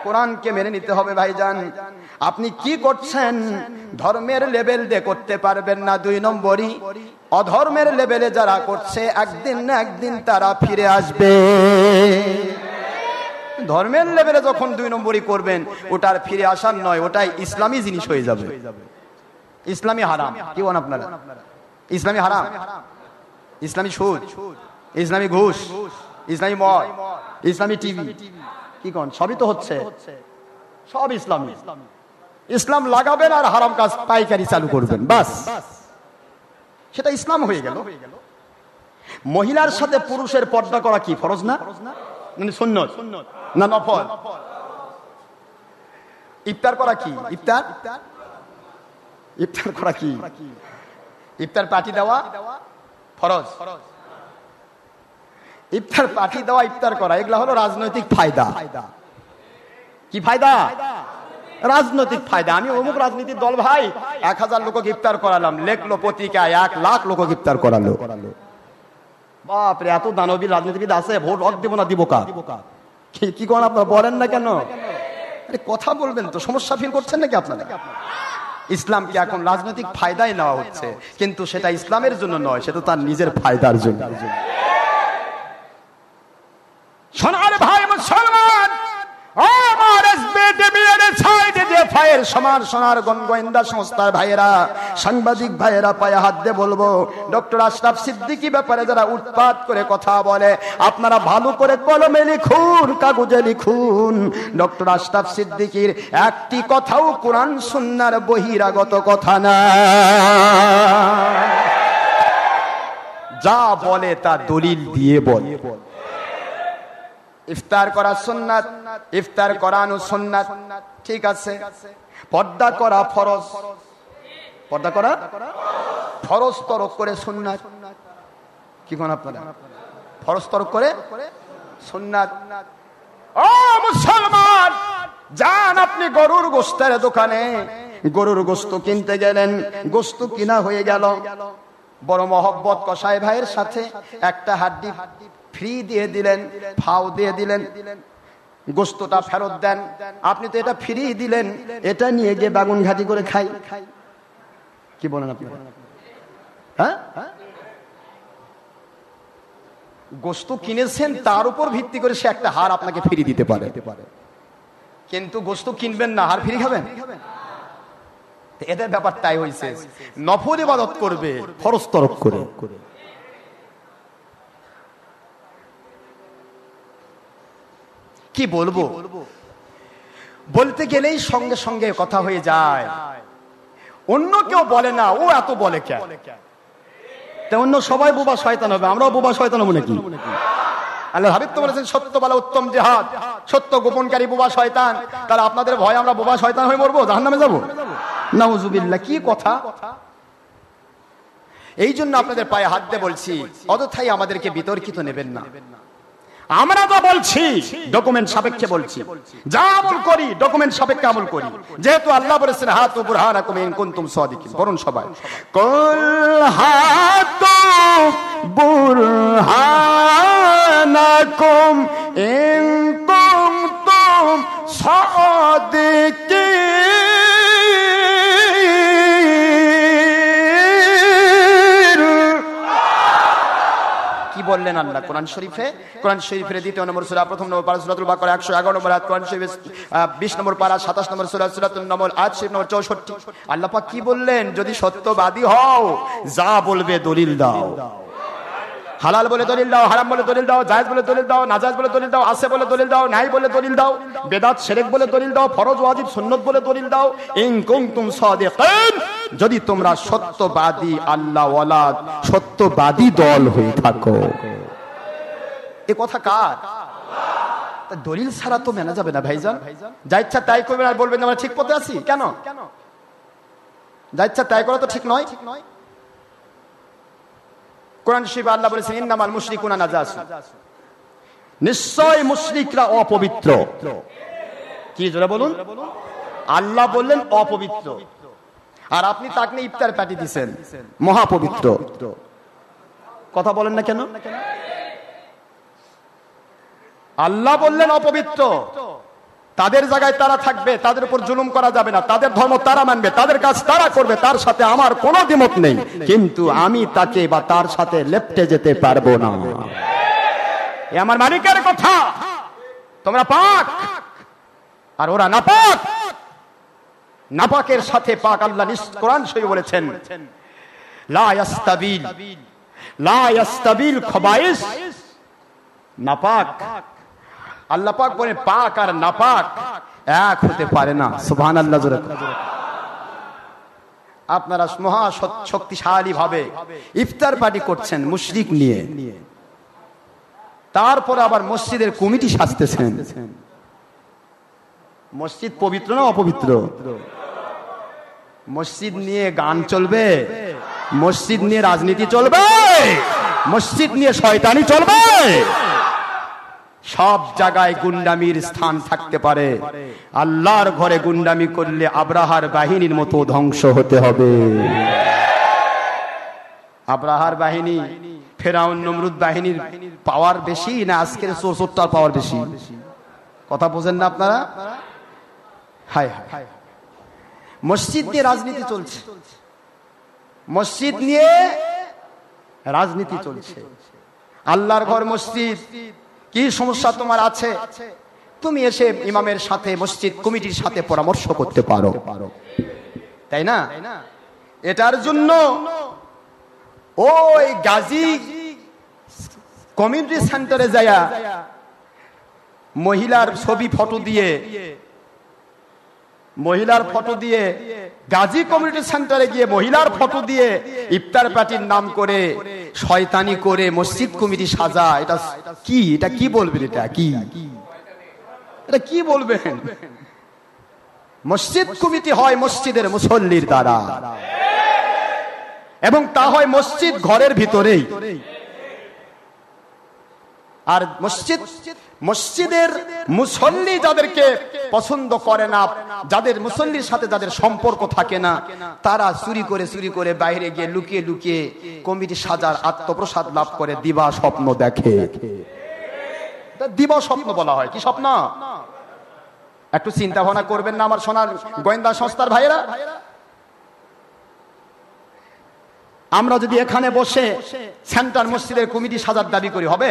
কোরআনকে মেনে নিতে হবে ভাইজান। আপনি কি করছেন ধর্মের লেভেল দিয়ে করতে পারবেন না। 2 নম্বরই অধর্মের লেভেলে যারা করছে একদিন না একদিন তারা ফিরে আসবে। ধর্মের লেভেলে যখন 2 নম্বরই করবেন, ওটার ফিরে আসার নয়, ওটাই ইসলামী জিনিস হয়ে যাবে। ইসলামী হারাম। কি বলেন আপনারা? ইসলামী হারাম, ইসলামী সুদ, ইসলামী ঘুষ, ইসলামী মদ, ইসলামী টিভি, কি কোন সবই তো হচ্ছে, সব ইসলামী। ইসলাম লাগাবেন আর হারাম কাজ পাইকারি চালু করবেন, বাস সেটা ইসলাম হয়ে গেল। মহিলার সাথে পুরুষের পর্দা করা কি ফরজ না, মানে সুন্নত না নফল? ইফতার করা কি? ইফতার করা কি? ইফতার পার্টি দেওয়া ফরজ। ইফতার পার্টি দেওয়া, ইফতার করা, এগুলা হলো রাজনৈতিক ফায়দা। কি ফায়দা? রাজনৈতিক ফায়দা। আমি অমুক রাজনীতির দল ভাই 1000 লোক ইফতার করালাম, লেখলো পত্রিকায় 1 লাখ লোক ইফতার করালো। বাপরে, এত দানবী রাজনীতিবিদ আছে, ভোট হক দেব না দিব কার? কি করেন আপনারা? বলেন না কেন? আরে কথা বলবেন তো, সমস্যা ফিল করছেন নাকি আপনারা? ইসলামকে এখন রাজনৈতিক ফায়দায় নেওয়া হচ্ছে, কিন্তু সেটা ইসলামের জন্য নয়, সেটা তার নিজের ফায়দার জন্য। সোনার ভাই মুসলমান, আমার এসবিটিভির সাইডে যে ফায়ার সমান সোনার গোয়েন্দা সংস্থার ভাইয়েরা, সাংবাদিক ভাইয়েরা পায়ে হাত দিয়ে বলবো, ডক্টর আশরাফ সিদ্দিকী ব্যাপারে যারা উৎপাত করে কথা বলে, আপনারা ভালো করে কলমে লিখুন, কাগজে লিখুন। ডক্টর আশরাফ সিদ্দিকীর একটি কথাও কোরআন সুন্নাহর বহিরাগত কথা না। যা বলে তা দলিল দিয়ে বলে। ইফতার করা সুন্নাত, ইফতার করানো সুন্নাত, ঠিক আছে। পর্দা করা ফরজ, পর্দা করা ফরজ তরক করে সুন্নাত। কি কোন আপনারা ফরজ তরক করে সুন্নাত? ও মুসলমান, যান আপনি গরুর গোশতের দোকানে, গরুর গোশত কিনতে গেলেন, গোশত কিনা হয়ে গেল, বড় মহব্বত কসাই ভাইয়ের সাথে একটা হাড্ডি ফ্রি দিয়ে দিলেন, ফাও দিয়ে দিলেন, গোশতটা ফেরত দেন। আপনি তো এটা ফ্রি দিলেন, এটা নিয়ে গিয়ে বাগুন ঘাটি করে খাই। কি বলেন আপনি? হ্যাঁ, গোশত কিনেছেন, তার উপর ভিত্তি করে সে একটা হার আপনাকে ফ্রি দিতে পারে, কিন্তু গোশত কিনবেন না, হার ফ্রি খাবেন? এদের ব্যাপার তাই হয়েছে, নফল ইবাদত করবে ফরজ তরক করে। কি বলবো, বলতে গেলেই সঙ্গে সঙ্গে কথা হয়ে যায়। অন্য কেউ বলে না, ও এত বলে কেন? অন্য সবাই বোবা শয়তান হবে, আমরাও বোবা শয়তান হবো নাকি? আল্লাহ হাবিব তো বলেছেন, সত্য বলা উত্তম জিহাদ, সত্য গোপনকারী বোবা শয়তান। তাহলে আপনাদের ভয় আমরা বোবা শয়তান হয়ে মরবো, জাহান্নামে যাবো? নাউজুবিল্লাহ, কি কথা! এই জন্য আপনাদের পায়ে হাত দিয়ে বলছি, অযথাই আমাদেরকে বিতর্কিত নেবেন না। আমরা তো বলছি ডকুমেন্ট সাপেক্ষে বলছি, যা আমল করি ডকুমেন্ট সাপেক্ষে আমল করি, যেহেতু আল্লাহ বলেছেন হাতু বুরহানাকুম ইন কুনতুম সাদিকিন। বলুন সবাই, কুল হাতু বুরহানাকুম ইন কুনতুম সাদিকিন। বললেন আল্লাহ কোরআন শরীফে, কোরআন শরীফের 2 নম্বর সূরা, 1 নম্বর পারা সূরাতুল বাকারা 111 নম্বর আয়াত, কোরআন শরীফের 20 নম্বর পারা 27 নম্বর সূরা সূরাতুন নম্বর আয়াত শরীফ নম্বর 64। আল্লাহ পাক কি বললেন? যদি সত্যবাদী হও, যা বলবে দলিল দাও। হালাল বলে দলিল দাও, হারাম বলে দলিল দাও, জায়েজ বলে দলিল দাও, নাজায়েজ বলে দলিল দাও, আছে বলে দলিল দাও, নাই বলে দলিল দাও, বেদাত শিরক বলে দলিল দাও, ফরজ ওয়াজিব সুন্নাত বলে দলিল দাও। ইন কুনতুম সাদিকিন, যদি তোমরা সত্যবাদী আল্লাহ ওয়ালা সত্যবাদী দল হয়ে থাকো। এই কথা কার? দলিল ছাড়া তো মেনে যাবে না ভাইজান। যা ইচ্ছা তাই করবেন আর বলবেন আমরা ঠিক পথে আছি। কেন? যা ইচ্ছা তাই করা তো ঠিক নয়। কোরআন শরীফে আল্লাহ বলেছেন, ইন্নামাল মুশরিকুনা নাজাস, নিশ্চয় মুশরিকরা অপবিত্র। কি জোরে বলুন? আল্লাহ বললেন অপবিত্র, আর আপনি তাকে ইফতার পার্টি দিবেন মহাপবিত্র। কথা বলেন না কেন? আল্লাহ বললেন অপবিত্র, তাদের জায়গায় তারা থাকবে, তাদের উপর জুলুম করা যাবে না, তাদের ধর্ম তারা মানবে, তাদের কাজ তারা করবে, তার সাথে আমার কোনো দ্বিমত নেই, কিন্তু আমি তাকে বা তার সাথে লেপ্টে যেতে পারবো না। এ আমার মালিকের কথা। তোমরা পাক আর ওরা নাপাক, নাপাকের সাথে পাক। আল্লাহ কোরআন শরীফে বলেছেন, লা ইয়াস্তাবিল, লা ইয়াস্তাবিল খবাইস, নাপাক। আল্লাহ পাক বলে পাক আর নাপাক এক হতে পারে না। সুবহানাল্লাহ। আপনারা মহা শক্তিশালী ভাবে ইফতার পার্টি করছেন মুশরিক নিয়ে, তারপর আবার মসজিদের কমিটি সাজতেছেন। মসজিদ পবিত্র না অপবিত্র? মসজিদ নিয়ে গান চলবে, মসজিদ নিয়ে রাজনীতি চলবে, মসজিদ নিয়ে শয়তানি চলবে। সব জায়গায় গুন্ডামির স্থান থাকতে পারে, আল্লাহর ঘরে গুন্ডামি করলে আব্রাহার বাহিনীর মতো ধ্বংস হতে হবে। আব্রাহার বাহিনী, ফেরাউন নমরুদ বাহিনীর পাওয়ার বেশি না আজকের চোরটার পাওয়ার বেশি? কথা বোঝেন না আপনারা? হায় হায়, মসজিদ নিয়ে রাজনীতি চলছে, মসজিদ নিয়ে রাজনীতি চলছে। আল্লাহর ঘর মসজিদ, কি সমস্যা তোমার আছে? তুমি এসে ইমামের সাথে, মসজিদ কমিটির সাথে পরামর্শ করতে পারো, তাই না? এটার জন্য ওই গাজী কমিউনিটি সেন্টারে যায়া মহিলার ছবি ফটো দিয়ে গাজী কমিউনিটি সেন্টারে গিয়ে মহিলার ফটো দিয়ে ইফতার পার্টির নাম করে শয়তানি করে মসজিদ কমিটি সাজা। এটা কি বলবেন? এটা কি বলবেন? মসজিদ কমিটি হয় মসজিদের মুসল্লির দ্বারা, এবং তা হয় মসজিদ ঘরের ভিতরেই। আর মসজিদের মুসল্লি যাদেরকে পছন্দ করে না, যাদের মুসল্লির সাথে যাদের সম্পর্ক থাকে না, তারা চুরি করে বাইরে গিয়ে লুকিয়ে কমিটি সাজার আত্মপ্রসাদ লাভ করে দিবা স্বপ্ন দেখে। দিবা স্বপ্ন বলা হয়। কি স্বপ্ন? একটু চিন্তা ভাবনা করবেন না আমার সোনার গোয়েন্দা সংস্থার ভাইয়েরা? আমরা যদি এখানে বসে সেন্টার মসজিদের কমিটি সাজার দাবি করি, হবে?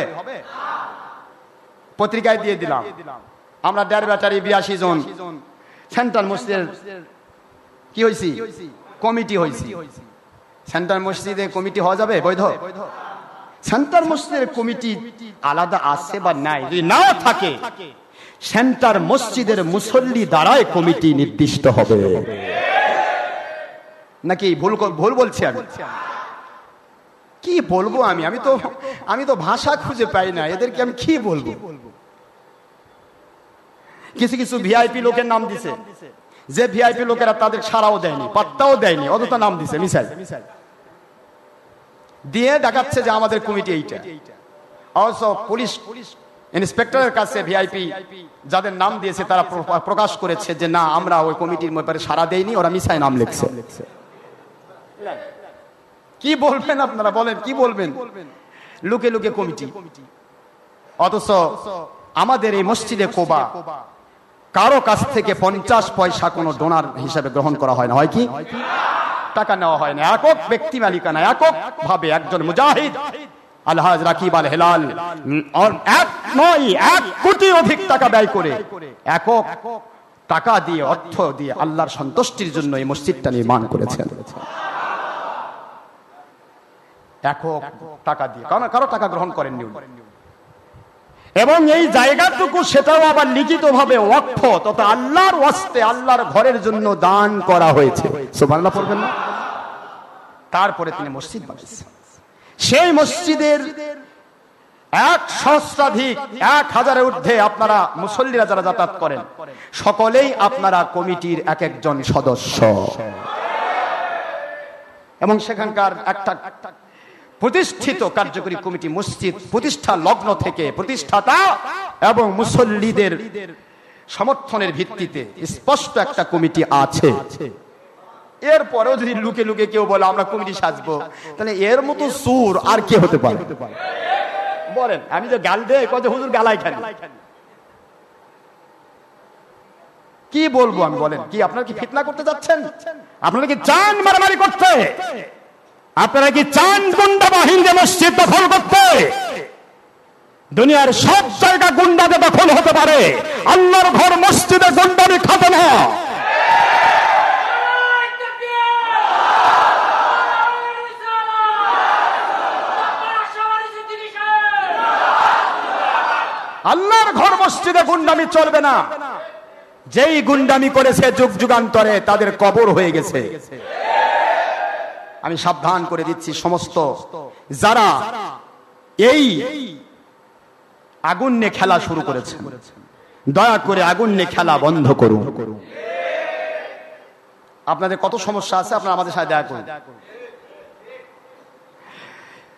পত্রিকায় দিয়ে দিলাম আমরা 1.5 ব্যাটারি 82 জন সেন্টার মসজিদের কি হয়েছি, কমিটি হয়েছি। সেন্টার মসজিদে কমিটি হওয়া যাবে বৈধ? সেন্টার মসজিদের কমিটি আলাদা আছে বা নাই, যদি না থাকে সেন্টার মসজিদের মুসল্লি দ্বারাই কমিটি নির্দিষ্ট হবে। নাকি ভুল বলছি? আমি কি বলবো? আমি তো ভাষা খুঁজে পাই না, এদেরকে আমি কি বলবো? কিছু ভিআইপি লোকের নাম দিছে, যে ভিআইপি লোকেরা তাদের সারাও দেয়নি, পাত্তাও দেয়নি, অযথা নাম দিছে মিসাইল দিয়ে দেখাচ্ছে যে আমাদের কমিটি এইটা। অবশ্য পুলিশ ইন্সপেক্টরের কাছে ভিআইপি যাদের নাম দিয়েছে তারা প্রকাশ করেছে যে না, আমরা ওই কমিটির ব্যাপারে সারা দেইনি, ওরা মিসাইল নাম লিখছে। কি বলবেন আপনারা? বলেন কি বলবেন? লুকে কমিটি। অথচ আমাদের এই মসজিদে কোবা কারো কাছ থেকে 50 পয়সা কোনো ডোনার হিসেবে গ্রহণ করা হয় না। হয় কি? টাকা নেওয়া হয় না। একক ব্যক্তি মালিকানা, একক ভাবে একজন মুজাহিদ আলহাজ রাকিব আল হেলাল 1 কোটি অধিক টাকা ব্যয় করে একক টাকা দিয়ে, অর্থ দিয়ে আল্লাহর সন্তুষ্টির জন্য এই মসজিদটা নির্মাণ করেছেন। একক টাকা দিয়ে, কারো টাকা গ্রহণ করেননি। এবং এই জায়গাটুকু সেটাও আবার লিখিত ভাবে ওয়াকফ তথা আল্লাহর ওয়াস্তে, আল্লাহর ঘরের জন্য দান করা হয়েছে। সুবহানাল্লাহ পড়বেন না? তারপরে তিনি মসজিদ বানিয়েছেন। সেই মসজিদের 1 সহস্রাধিক 1000-এর ঊর্ধ্বে আপনারা মুসল্লিরা যারা যাতায়াত করেন সকলেই আপনারা কমিটির একজন সদস্য। এবং সেখানকার একটা প্রতিষ্ঠিত কার্যকরী কমিটি, মসজিদ প্রতিষ্ঠা লগ্ন থেকে প্রতিষ্ঠাতা এবং মুসল্লিদের সমর্থনের ভিত্তিতে স্পষ্ট একটা কমিটি আছে। এরপরেও যদি লুকে কেউ বলে আমরা কমিটি সাজবো, তাহলে এর মতো সুর আর কে হতে পারে? বলেন। আমি যে গাল দেয় কত হুজুর গালাই খালি, কি বলবো আমি? বলেন কি আপনারা কি ফিতনা করতে যাচ্ছেন? আপনারা কি চান মারামারি করতে? আপনারা কি চান গুন্ডা বাহিনী মসজিদ দখল করতে? দুনিয়ার সব জায়গা গুন্ডাতে দখল হতে পারে, আল্লাহর ঘর মসজিদে গুন্ডামি খাবে না। আল্লাহর ঘর মসজিদে গুন্ডামি চলবে না। যেই গুন্ডামি করেছে যুগ যুগান্তরে তাদের কবর হয়ে গেছে। আমি সাবধান করে দিচ্ছি সমস্ত যারা এই আগুন নিয়ে খেলা শুরু করেছে, দয়া করে আগুন নিয়ে খেলা বন্ধ করুন। আপনাদের কত সমস্যা আছে, আপনারা আমাদের সাথে দেখা করুন।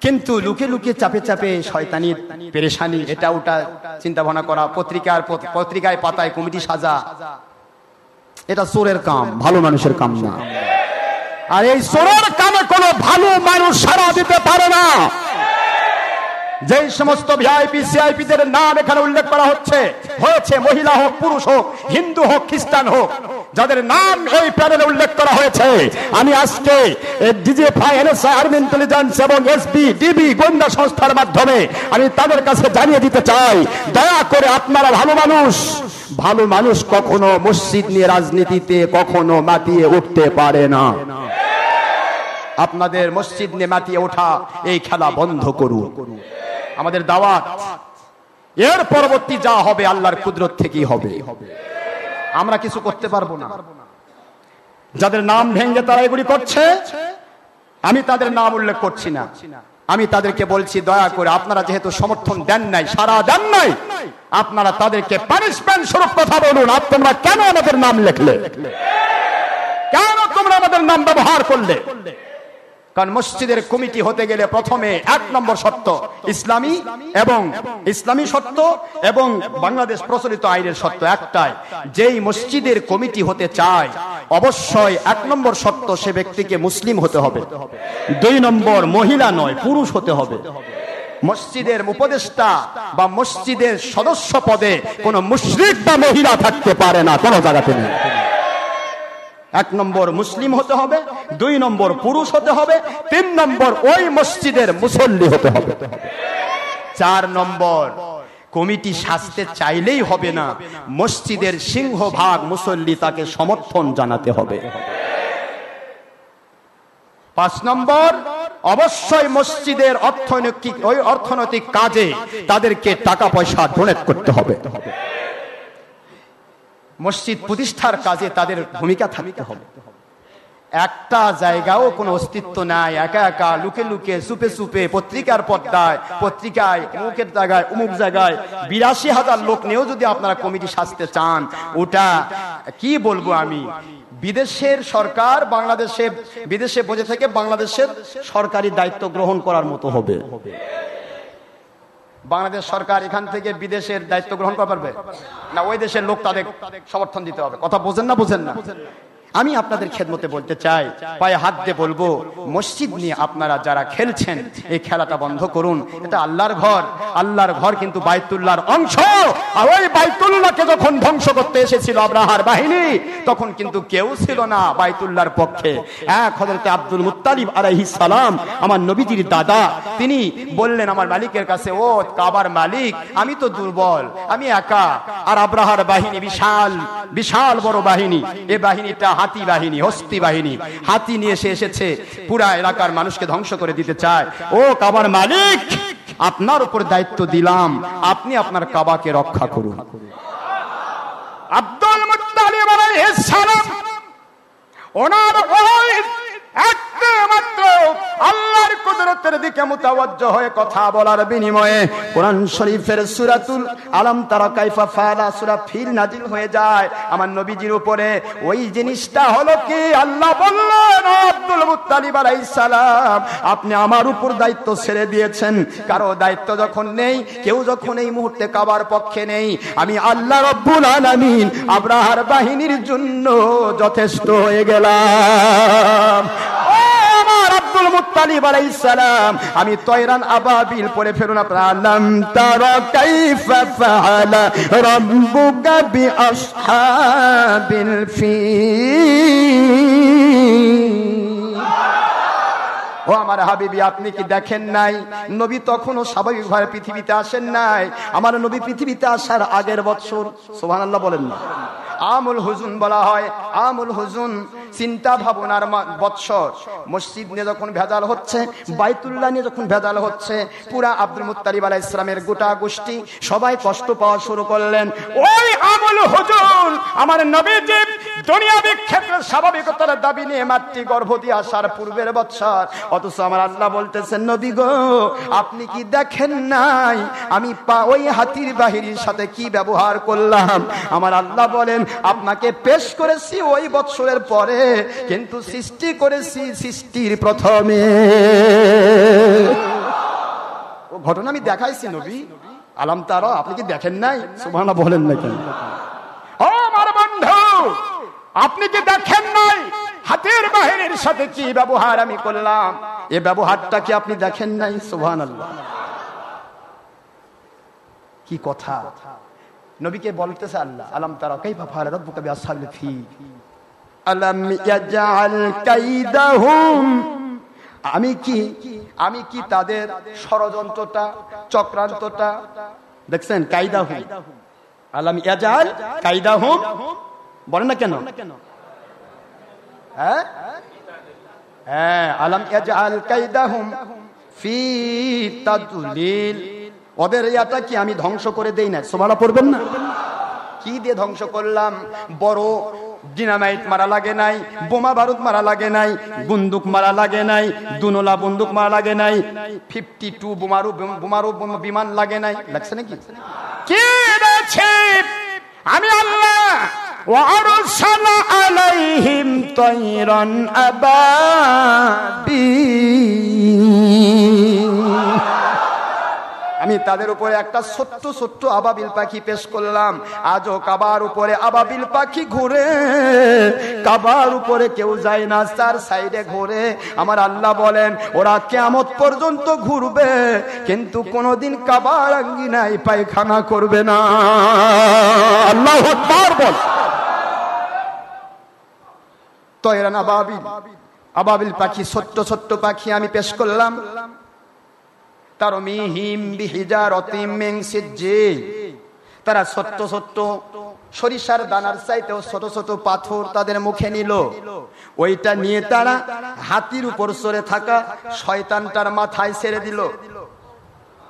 কিন্তু লুকে চাপে শয়তানির পেরেশানি, এটা ওটা চিন্তা ভাবনা করা, পত্রিকায় পাতায় কমিটি সাজা, এটা চোরের কাম, ভালো মানুষের কাম না। আর এই চোরের কামে কোনো ভালো মানুষ সাড়া দিতে পারে না। যেই সমস্ত ভিআইপি সিআইপি দের নাম এখানে উল্লেখ করা হয়েছে, মহিলা হোক পুরুষ হোক, হিন্দু হোক খ্রিস্টান হোক, যাদের নাম এই প্যানেলে উল্লেখ করা হয়েছে, আমি আজকে ডিজিএফআই, এনএসআই, আর্মি ইন্টেলিজেন্স এবং এসবি, ডিবি গোয়েন্দা সংস্থার মাধ্যমে আমি তাদের কাছে জানিয়ে দিতে চাই, দয়া করে আপনারা ভালো মানুষ কখনো মসজিদ নিয়ে রাজনীতিতে কখনো মাতিয়ে উঠতে পারে না। আপনাদের মসজিদ নিয়ে মাতিয়ে ওঠা এই খেলা বন্ধ করুন। আমাদের দাওয়াত, এর পরবর্তী যা হবে আল্লাহর কুদরত থেকেই হবে, আমরা কিছু করতে পারবো না। যাদের নাম ভেঙে তারা এগুলি করছে, আমি তাদের নাম উল্লেখ করছি না, আমি তাদেরকে বলছি দয়া করে আপনারা যেহেতু সমর্থন দেন নাই, সারা দেন নাই, আপনারা তাদেরকে পানিশমেন্ট স্বরূপ কথা বলুন। আর তোমরা কেন আমাদের নাম লিখলে, কেন তোমরা আমাদের নাম ব্যবহার করলে? কারণ মসজিদের কমিটি হতে গেলে প্রথমে 1 নম্বর শর্ত ইসলামী শর্ত এবং বাংলাদেশ প্রচলিত আইনের শর্ত একটাই, যেই মসজিদের কমিটি হতে চায় অবশ্যই 1 নম্বর শর্ত সে ব্যক্তিকে মুসলিম হতে হবে, 2 নম্বর মহিলা নয় পুরুষ হতে হবে। মসজিদের উপদেষ্টা বা মসজিদের সদস্য পদে কোন মুশরিক বা মহিলা থাকতে পারে না, কোন জায়গাতে নেই। 1 নম্বর মুসলিম হতে হবে, 2 নম্বর পুরুষ হতে হবে, 3 নম্বর ওই মসজিদের মুসল্লি হতে হবে, 4 নম্বর কমিটি সাজতে চাইলেই হবে না, মসজিদের সিংহভাগ মুসল্লি তাকে সমর্থন জানাতে হবে। 5 নম্বর অবশ্যই মসজিদের অর্থনৈতিক কাজে তাদেরকে টাকা পয়সা ডোনেট করতে হবে, মসজিদ প্রতিষ্ঠার কাজে তাদের ভূমিকা থাকতে হবে। একটা জায়গাও কোনো অস্তিত্ব নাই, একা একা লুকে লুকে সুপে সুপে পত্রিকার পর্দায়, পত্রিকায় অমুকের জায়গায় অমুক জায়গায় 82,000 লোক নিয়েও যদি আপনারা কমিটি সাজতে চান, ওটা কি বলবো আমি, বিদেশের সরকার বিদেশে বসে থেকে বাংলাদেশের সরকারি দায়িত্ব গ্রহণ করার মতো হবে। বাংলাদেশ সরকার এখান থেকে বিদেশের দায়িত্ব গ্রহণ করতে পারবে না, ওই দেশের লোক তাদের সমর্থন দিতে হবে। কথা বোঝেন না? আমি আপনাদের খেদমতে বলতে চাই, পায়ে হাত দিয়ে বলবো, মসজিদ নিয়ে আপনারা যারা খেলছেন এই খেলাটা বন্ধ করুন। এটা আল্লাহর ঘর, আল্লাহর ঘর কিন্তু বাইতুল্লাহর অংশ। আর ওই বাইতুল্লাহকে যখন ধ্বংস করতে এসেছিল আব্রাহার বাহিনী, তখন কিন্তু কেউ ছিল না বাইতুল্লাহর পক্ষে। হযরত আব্দুল মুত্তালিব আলাইহিস সালাম, আমার নবীজির দাদা, তিনি বললেন আমার মালিকের কাছে, ও কাবার মালিক, আমি তো দুর্বল, আমি একা, আর আব্রাহার বাহিনী বিশাল বড় বাহিনী, এই বাহিনীটা হাতি বাহিনী, হস্তি বাহিনী, হাতি নিয়ে এসেছে, পুরা এলাকার মানুষকে ধ্বংস করে দিতে চায়। ও কাবার মালিক, আপনার উপর দায়িত্ব দিলাম, আপনি আপনার কাবাকে রক্ষা করুন। আব্দুল মুত্তালিব আলাইহিস সালাম ওনার ওই একমাত্র আল্লাহর কুদরতের দিকে মুতাওয়াজ্জহ হয়ে কথা বলার বিনিময়ে কোরআন শরীফের সূরাতুল আলাম তারা কাইফা ফাআলা সূরা ফিল নাজিল হয়ে যায় আমার নবীজির উপরে। ওই জিনিসটা হলো কি, আল্লাহ বললেন আব্দুল মুত্তালিব আলাইহিস সালাম, আপনি আমার উপর দায়িত্ব ছেড়ে দিয়েছেন, কারো দায়িত্ব যখন নেই, কেউ যখন এই মুহূর্তে কাবার পক্ষে নেই, আমি আল্লাহ রাব্বুল আলামিন আব্রাহার বাহিনীর জন্য যথেষ্ট হয়ে গেলাম। আব্দুল মুত্তালিব আলাইহিস সালাম, আমি তয়রান আবাবিল পড়ে ফেরুন আপনারা, আলাম তারা কাইফা ফাআলা রাব্বুকা বিআসহাবিল ফিল। ও আমার হাবিবি, আপনি কি দেখেন নাই, নবী তখনও স্বাভাবিকভাবে পৃথিবীতে আসেন নাই। আমার নবী পৃথিবীতে আসার আগের বছর, সুবহানাল্লাহ বলেন না, আমুল হুজুন বলা হয়, আমুল হুজুন চিন্তা ভাবনার বৎসর। মসজিদ নিয়ে যখন ভেজাল হচ্ছে, বাইতুল্লাহ নিয়ে যখন ভেজাল হচ্ছে, পুরা আব্দুল মুত্তালিব আলাইহিস সালামের গোটা গোষ্ঠী সবাই কষ্ট পাওয়া শুরু করলেন। ওই আমুল হুজুন আমার নবীজি দুনিয়াবি ক্ষেত্রে স্বাভাবিকতার দাবি নিয়ে মাতৃ গর্ভ দিয়ে আসার পূর্বের বৎসর, অথচ আমার আল্লাহ বলতেছেন, নবী গো, আপনি কি দেখেন নাই আমি ওই হাতির বাহিনীর সাথে কি ব্যবহার করলাম? আমার আল্লাহ বলেন, আপনাকে পেশ করেছি ওই বৎসরের পরে, কিন্তু সৃষ্টি করেছি সৃষ্টির প্রথমে। ও ঘটনা আমি দেখাইছি নবী, আলাম তারা, আপনি কি দেখেন নাই? সুবহানাল্লাহ বলেন না কেন? ও আমার বন্ধু, আপনি কি দেখেন নাই হাতির বাহিনীর সাথে কি ব্যবহার আমি করলাম? এই ব্যবহারটা কি আপনি দেখেন নাই? সুবহানাল্লাহ, কি কথা নবীকে বলতেছে আল্লাহ, আলাম তারা কাইফা ফাআলা রাব্বুকা বিআসহাবিল ফিল আলাম ইয়াজআল কাইদাহুম, আমি কি তাদের ষড়যন্ত্রটা, চক্রান্তটা দেখছেন? কাইদাহুম, আলাম ইয়াজআল কাইদাহুম বলেন না কেন? হ্যাঁ, হ্যাঁ, আলাম ইয়াজআল কাইদাহুম ফি তাদলিল, ওদের ইয়াটা কি আমি ধ্বংস করে দেই না? সুবহানাল্লাহ পড়বেন না? কি দিয়ে ধ্বংস করলাম? বড় ডিনামাইট মারা লাগে নাই, বোমা বারুদ মারা লাগে নাই, বন্দুক মারা লাগে নাই, দুনলা বন্দুক মারা লাগে নাই, 52 বোমারু বিমান লাগে নাই। লাগছে নাকি? কি আছে? আমি আল্লাহ ওয়ারসালা আলাইহিম তায়রান আবাবিল, আমি তাদের উপরে একটা ছোট্ট ছোট্ট আবাবিল পাখি পেশ করলাম। আজও কাবার উপরে আবাবিল পাখি ঘুরে, কাবার উপরে কেউ যায় না, চার সাইডে ঘুরে। আমার আল্লাহ বলেন ওরা কিয়ামত পর্যন্ত ঘুরবে, কিন্তু কোনোদিন কাবার আঙ্গিনায় পায়খানা করবে না। আল্লাহু আকবার বল। তয়রান আবাবিল, আবাবিল পাখি, ছোট্ট ছোট্ট পাখি আমি পেশ করলাম। তারমিহিম বিহিজারাতিম মিন সিজ্জিল, তারা ছোট্ট ছোট্ট সরিষার দানার চাইতেও ছোট ছোট পাথর তাদের মুখে নিল। ওইটা নিয়ে তারা হাতির উপর চড়ে থাকা শয়তানটার মাথায় ছেড়ে দিল।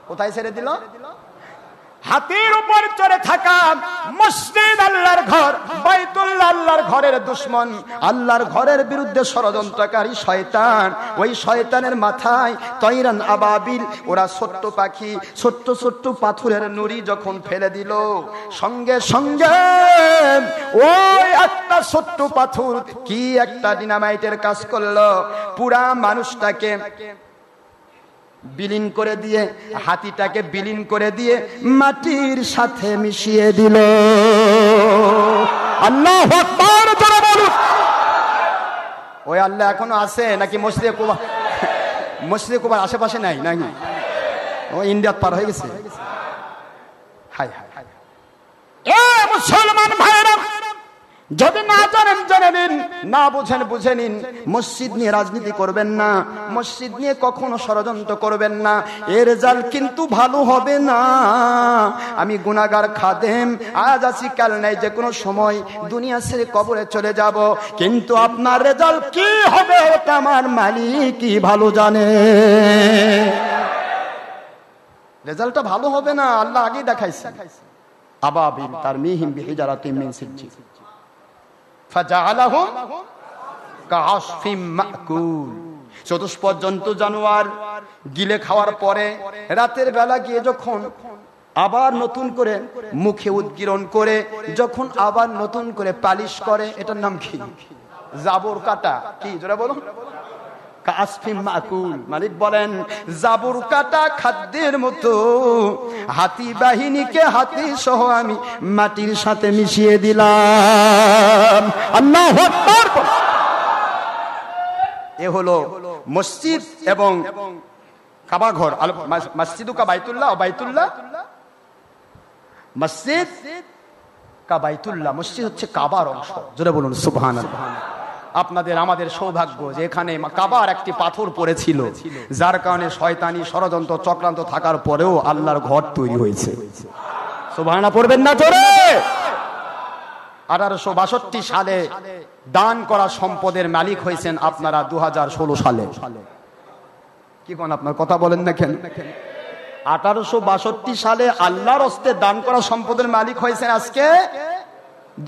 কোথায় ছেড়ে দিল? হাতির উপর চড়ে থাকা মসজিদ, আল্লাহর ঘর, বাইতুল্লাহ, আল্লাহর ঘরের দুশমন, আল্লাহর ঘরের বিরুদ্ধে ষড়যন্ত্রকারী শয়তান, ওই শয়তানের মাথায় তয়রান আবাবিল, ওরা ছোট্ট পাখি ছোট্ট ছোট্ট পাথরের নুড়ি যখন ফেলে দিল, সঙ্গে সঙ্গে ওই একটা ছোট্ট পাথর কি একটা ডিনামাইটের কাজ করলো, পুরা মানুষটাকে বিলীন করে দিয়ে, হাতিটাকে বিলীন করে দিয়ে মাটির সাথে মিশিয়ে দিল। আল্লাহু আকবার জোরে বলুন। ওই আল্লাহ এখনো আছে নাকি মসজিদে কুবা? মসজিদে কুবার আশেপাশে নাই নাকি? ও ইন্ডিয়া পার হয়ে গেছে। হাই হাই হাই, এ মুসলমান ভাইরা, যদি না জানেন জেনে নিন, না বুঝেন বুঝে নিন। মসজিদ নিয়ে রাজনীতি করবেন না, মসজিদ নিয়ে কখনো ষড়যন্ত্র করবেন না, এর রেজাল্ট কিন্তু ভালো হবে না। আমি গুনাহগার খাদেম, আজ আছি কাল নাই, যে কোনো সময় দুনিয়া ছেড়ে কবরে চলে যাব, কিন্তু আপনার রেজাল্ট কি হবে ওটা আমার মালিকই ভালো জানে। রেজাল্টটা ভালো হবে না, আল্লাহ আগেই দেখাইছে। আবাবিল তারমিহিম বিহিজারাতিম মিন সিজ্জিল ফাজাআলাহুম কাআসফিম মাকুল, চতুষ্পদ জন্তু জানোয়ার গিলে খাওয়ার পরে রাতের বেলা গিয়ে যখন আবার নতুন করে মুখে উদ্গীরণ করে, যখন আবার নতুন করে পালিশ করে, এটার নাম কি? জাবর কাটা। কি জোরে বলো? কাআসফিম মাকুল। মালিক বলেন জাবর কাটা খাদ্যের মতো হাতি বাহিনীকে হাতি সহ আমি মাটির সাথে মিশিয়ে দিলাম। আল্লাহু আকবার। এ হলো মসজিদ এবং কাবা ঘর। মসজিদু কা বাইতুল্লাহ, বাইতুল্লাহ মসজিদ কা বাইতুল্লাহ। মসজিদ হচ্ছে কাবার অংশ। জোরে বলুন সুবহানাল্লাহ। আপনাদের আমাদের সৌভাগ্য যে এখানে কাবার একটি পাথর পড়েছিল, যার কারণে শয়তানি ষড়যন্ত্র চক্রান্ত থাকার পরেও আল্লাহর ঘর তৈরি হয়েছে। সুবহানাল্লাহ পড়বেন না জোরে? 1862 সালে দান করা সম্পদের মালিক হয়েছেন আপনারা 2016 সালে। কি কোন আপনার কথা বলেন না কেন? 1862 সালে আল্লাহর হস্তে দান করা সম্পদের মালিক হয়েছেন আজকে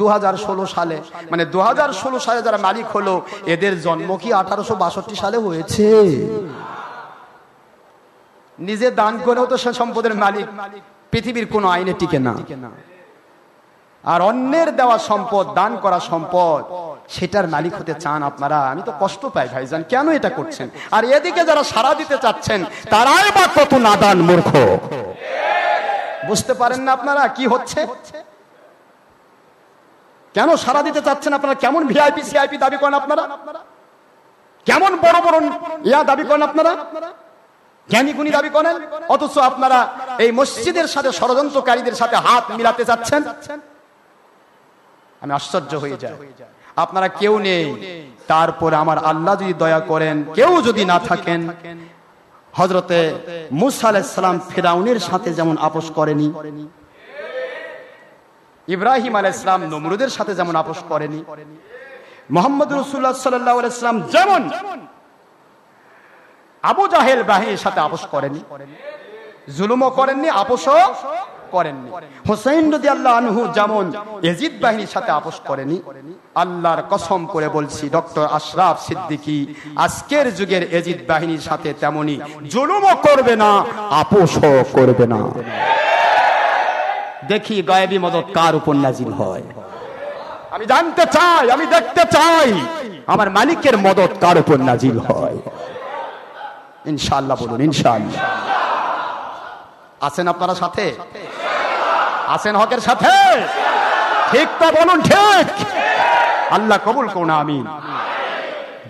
2016 সালে। মানে 2016 সালে যারা মালিক হলো, এদের জন্ম কি 1862 সালে হয়েছে? নিজে দান করেও তো সে সম্পদের মালিক পৃথিবীর কোন আইনে টিকে না। আর অন্যের দেওয়া সম্পদ, দান করা সম্পদ, সেটার মালিক হতে চান আপনারা? আমি তো কষ্ট পাই ভাইজান, কেন এটা করছেন? আর এদিকে যারা সাড়া দিতে চাচ্ছেন তারাই বা কত নাদান মূর্খ। বুঝতে পারেন না আপনারা কি হচ্ছে? কেন সাড়া দিতে চাচ্ছেন আপনারা? কেমন ভিআইপি সিআইপি দাবি করেন আপনারা? কেমন বড় বড় ইয়া দাবি করেন আপনারা? জ্ঞানী গুণী দাবি করেন, অথচ আপনারা এই মসজিদের সাথে ষড়যন্ত্রকারীদের সাথে হাত মিলাতে যাচ্ছেন। আমি আশ্চর্য হয়ে যাই। আপনারা কেউ নেই, তারপরে আমার আল্লাহ যদি দয়া করেন, কেউ যদি না থাকেন, হযরতে মূসা আলাইহিস সালাম ফিরাউনের সাথে যেমন আপোষ করেনি, ইব্রাহিম আলাইহিস সালাম নমরুদের সাথে যেমন আপোষ করেনি, মুহাম্মদ রাসূলুল্লাহ সাল্লাল্লাহু আলাইহি ওয়াসাল্লাম যেমন আবু জাহেল বাহিনীর সাথে আপোষ করেননি, জুলুমও করেননি, আপোষও করেননি। হুসাইন রাদিয়াল্লাহু আনহু যেমন ইয়াজিদ বাহিনীর সাথে আপোষ করেনি, আল্লাহর কসম করে বলছি ডক্টর আশরাফ সিদ্দিকী আজকের যুগের ইয়াজিদ বাহিনীর সাথে তেমনি জুলুমও করবে না, আপোষও করবে না। দেখি গায়েবী মদদ কার উপর নাজিল হয়। আমি জানতে চাই, আমি দেখতে চাই আমার মালিকের মদদ কার উপর নাজিল হয়। ইনশাআল্লাহ বলুন ইনশাআল্লাহ। আছেন আপনারা সাথে? আছেন হকের সাথে? ঠিক তো বলুন ঠিক। আল্লাহ কবুল করুন আমিন।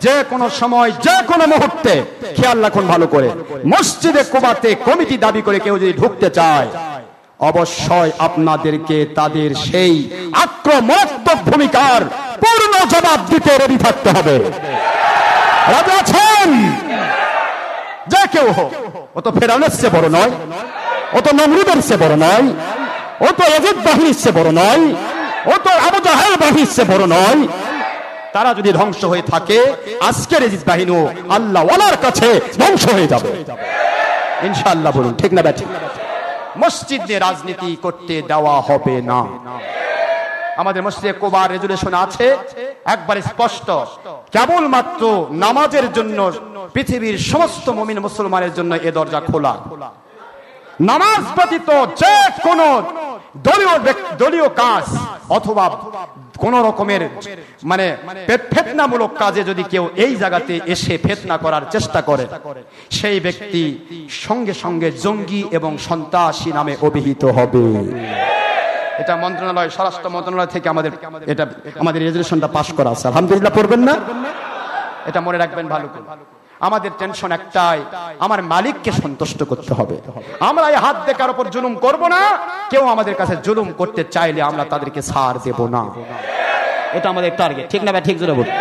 যে কোনো সময় যে কোনো মুহূর্তে খেয়াল রাখুন ভালো করে, মসজিদে কুবাতে কমিটি দাবি করে কেউ যদি ঢুকতে চায় অবশ্যই আপনাদেরকে তাদের সেই আক্রমণাত্মক ভূমিকার পূর্ণ জবাব দিতে রেডি থাকতে হবে। রাজি আছেন? যে কেউ হোক, ও তো ফেরাউনের চেয়ে বড় নয়, ও তো নমরুদের চেয়ে বড় নয়, ও তো ইয়াজিদ বাহিনীর চেয়ে বড় নয়, ও তো আবু জাহেল বাহিনীর চেয়ে বড় নয়। তারা যদি ধ্বংস হয়ে থাকে আজকের ইয়াজিদ বাহিনীও আল্লাহ ওয়ালার কাছে ধ্বংস হয়ে যাবে ইনশাআল্লাহ বলুন ঠিক না ব্যাঠিক? মসজিদ নিয়ে রাজনীতি করতে দেওয়া হবে না। আমাদের মসজিদে কোবার রেজুলেশন আছে একবারে স্পষ্ট, কেবলমাত্র নামাজের জন্য পৃথিবীর সমস্ত মুমিন মুসলমানের জন্য এ দরজা খোলা। নামাজ ব্যতীত যে কোনো দলীয় কাজ অথবা কোন রকমের মানে ফিতনামূলক কাজে যদি কেউ এই জায়গাতে এসে ফিতনা করার চেষ্টা করে সেই ব্যক্তি সঙ্গে সঙ্গে জঙ্গি এবং সন্ত্রাসী নামে অভিহিত হবে। এটা মন্ত্রণালয়, স্বরাষ্ট্র মন্ত্রণালয় থেকে আমাদের রেজুলেশনটা পাস করা আছে, আলহামদুলিল্লাহ। পড়বেন না? এটা মনে রাখবেন ভালো করে। আমাদের টেনশন একটাই, আমার মালিককে সন্তুষ্ট করতে হবে। আমরা এই হাত দিয়ে কারোর উপর জুলুম করব না, কেউ আমাদের কাছে জুলুম করতে চাইলে আমরা তাদেরকে ছাড় দেব না। এটা আমাদের টার্গেট, ঠিক না ভাই? ঠিক জোরে বলুন।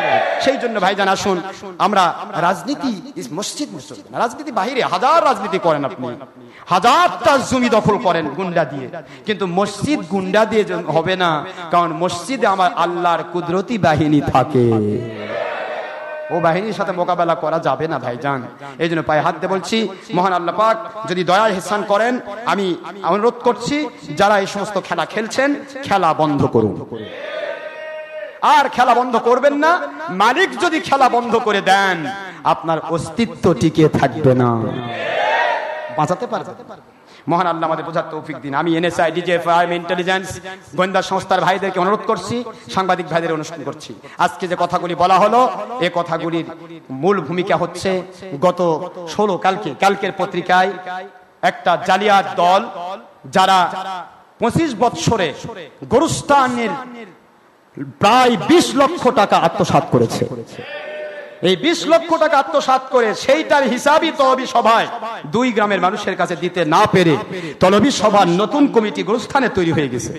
সেই জন্য ভাইজান আসুন, আমরা রাজনীতি মসজিদ না, রাজনীতি বাহিরে হাজার রাজনীতি করেন আপনি, হাজারটা জমি দখল করেন গুন্ডা দিয়ে, কিন্তু মসজিদ গুন্ডা দিয়ে হবে না, কারণ মসজিদে আমার আল্লাহর কুদরতি বাহিনী থাকে। ও বাহিনীর সাথে মোকাবেলা করা যাবে না ভাইজান। এই জন্য পায়ে হাত দিয়ে বলছি, মহান আল্লাহ পাক যদি দয়া ইহসান করেন, আমি অনুরোধ করছি যারা এই সমস্ত খেলা খেলছেন খেলা বন্ধ করুন। আর খেলা বন্ধ করবেন না, মালিক যদি খেলা বন্ধ করে দেন আপনার অস্তিত্ব টিকে থাকবে না, বাঁচাতে পারবে। মহান আল্লাহ আমাদের বোঝার তৌফিক দিন। আমি এনএসআই, ডিজিএফআই, ইন্টেলিজেন্স গোয়েন্দা সংস্থার ভাইদেরকে অনুরোধ করছি, সাংবাদিক ভাইদের অনুষ্ঠান করছি, আজকে যে কথাগুলি বলা হলো এই কথাগুলির মূল ভূমিকা হচ্ছে গত 16 কালকের পত্রিকায় একটা জালিয়াত দল যারা 25 বৎসরে গোরস্থানের প্রায় 20 লক্ষ টাকা আত্মসাৎ করেছে। এই 20 লক্ষ টাকা আত্মসাৎ করে সেইটার হিসাবই তলবি সভায় 2 গ্রামের মানুষের কাছে দিতে না পেরে তলবি সভার নতুন কমিটি গোরস্থানে তৈরি হয়ে গেছে।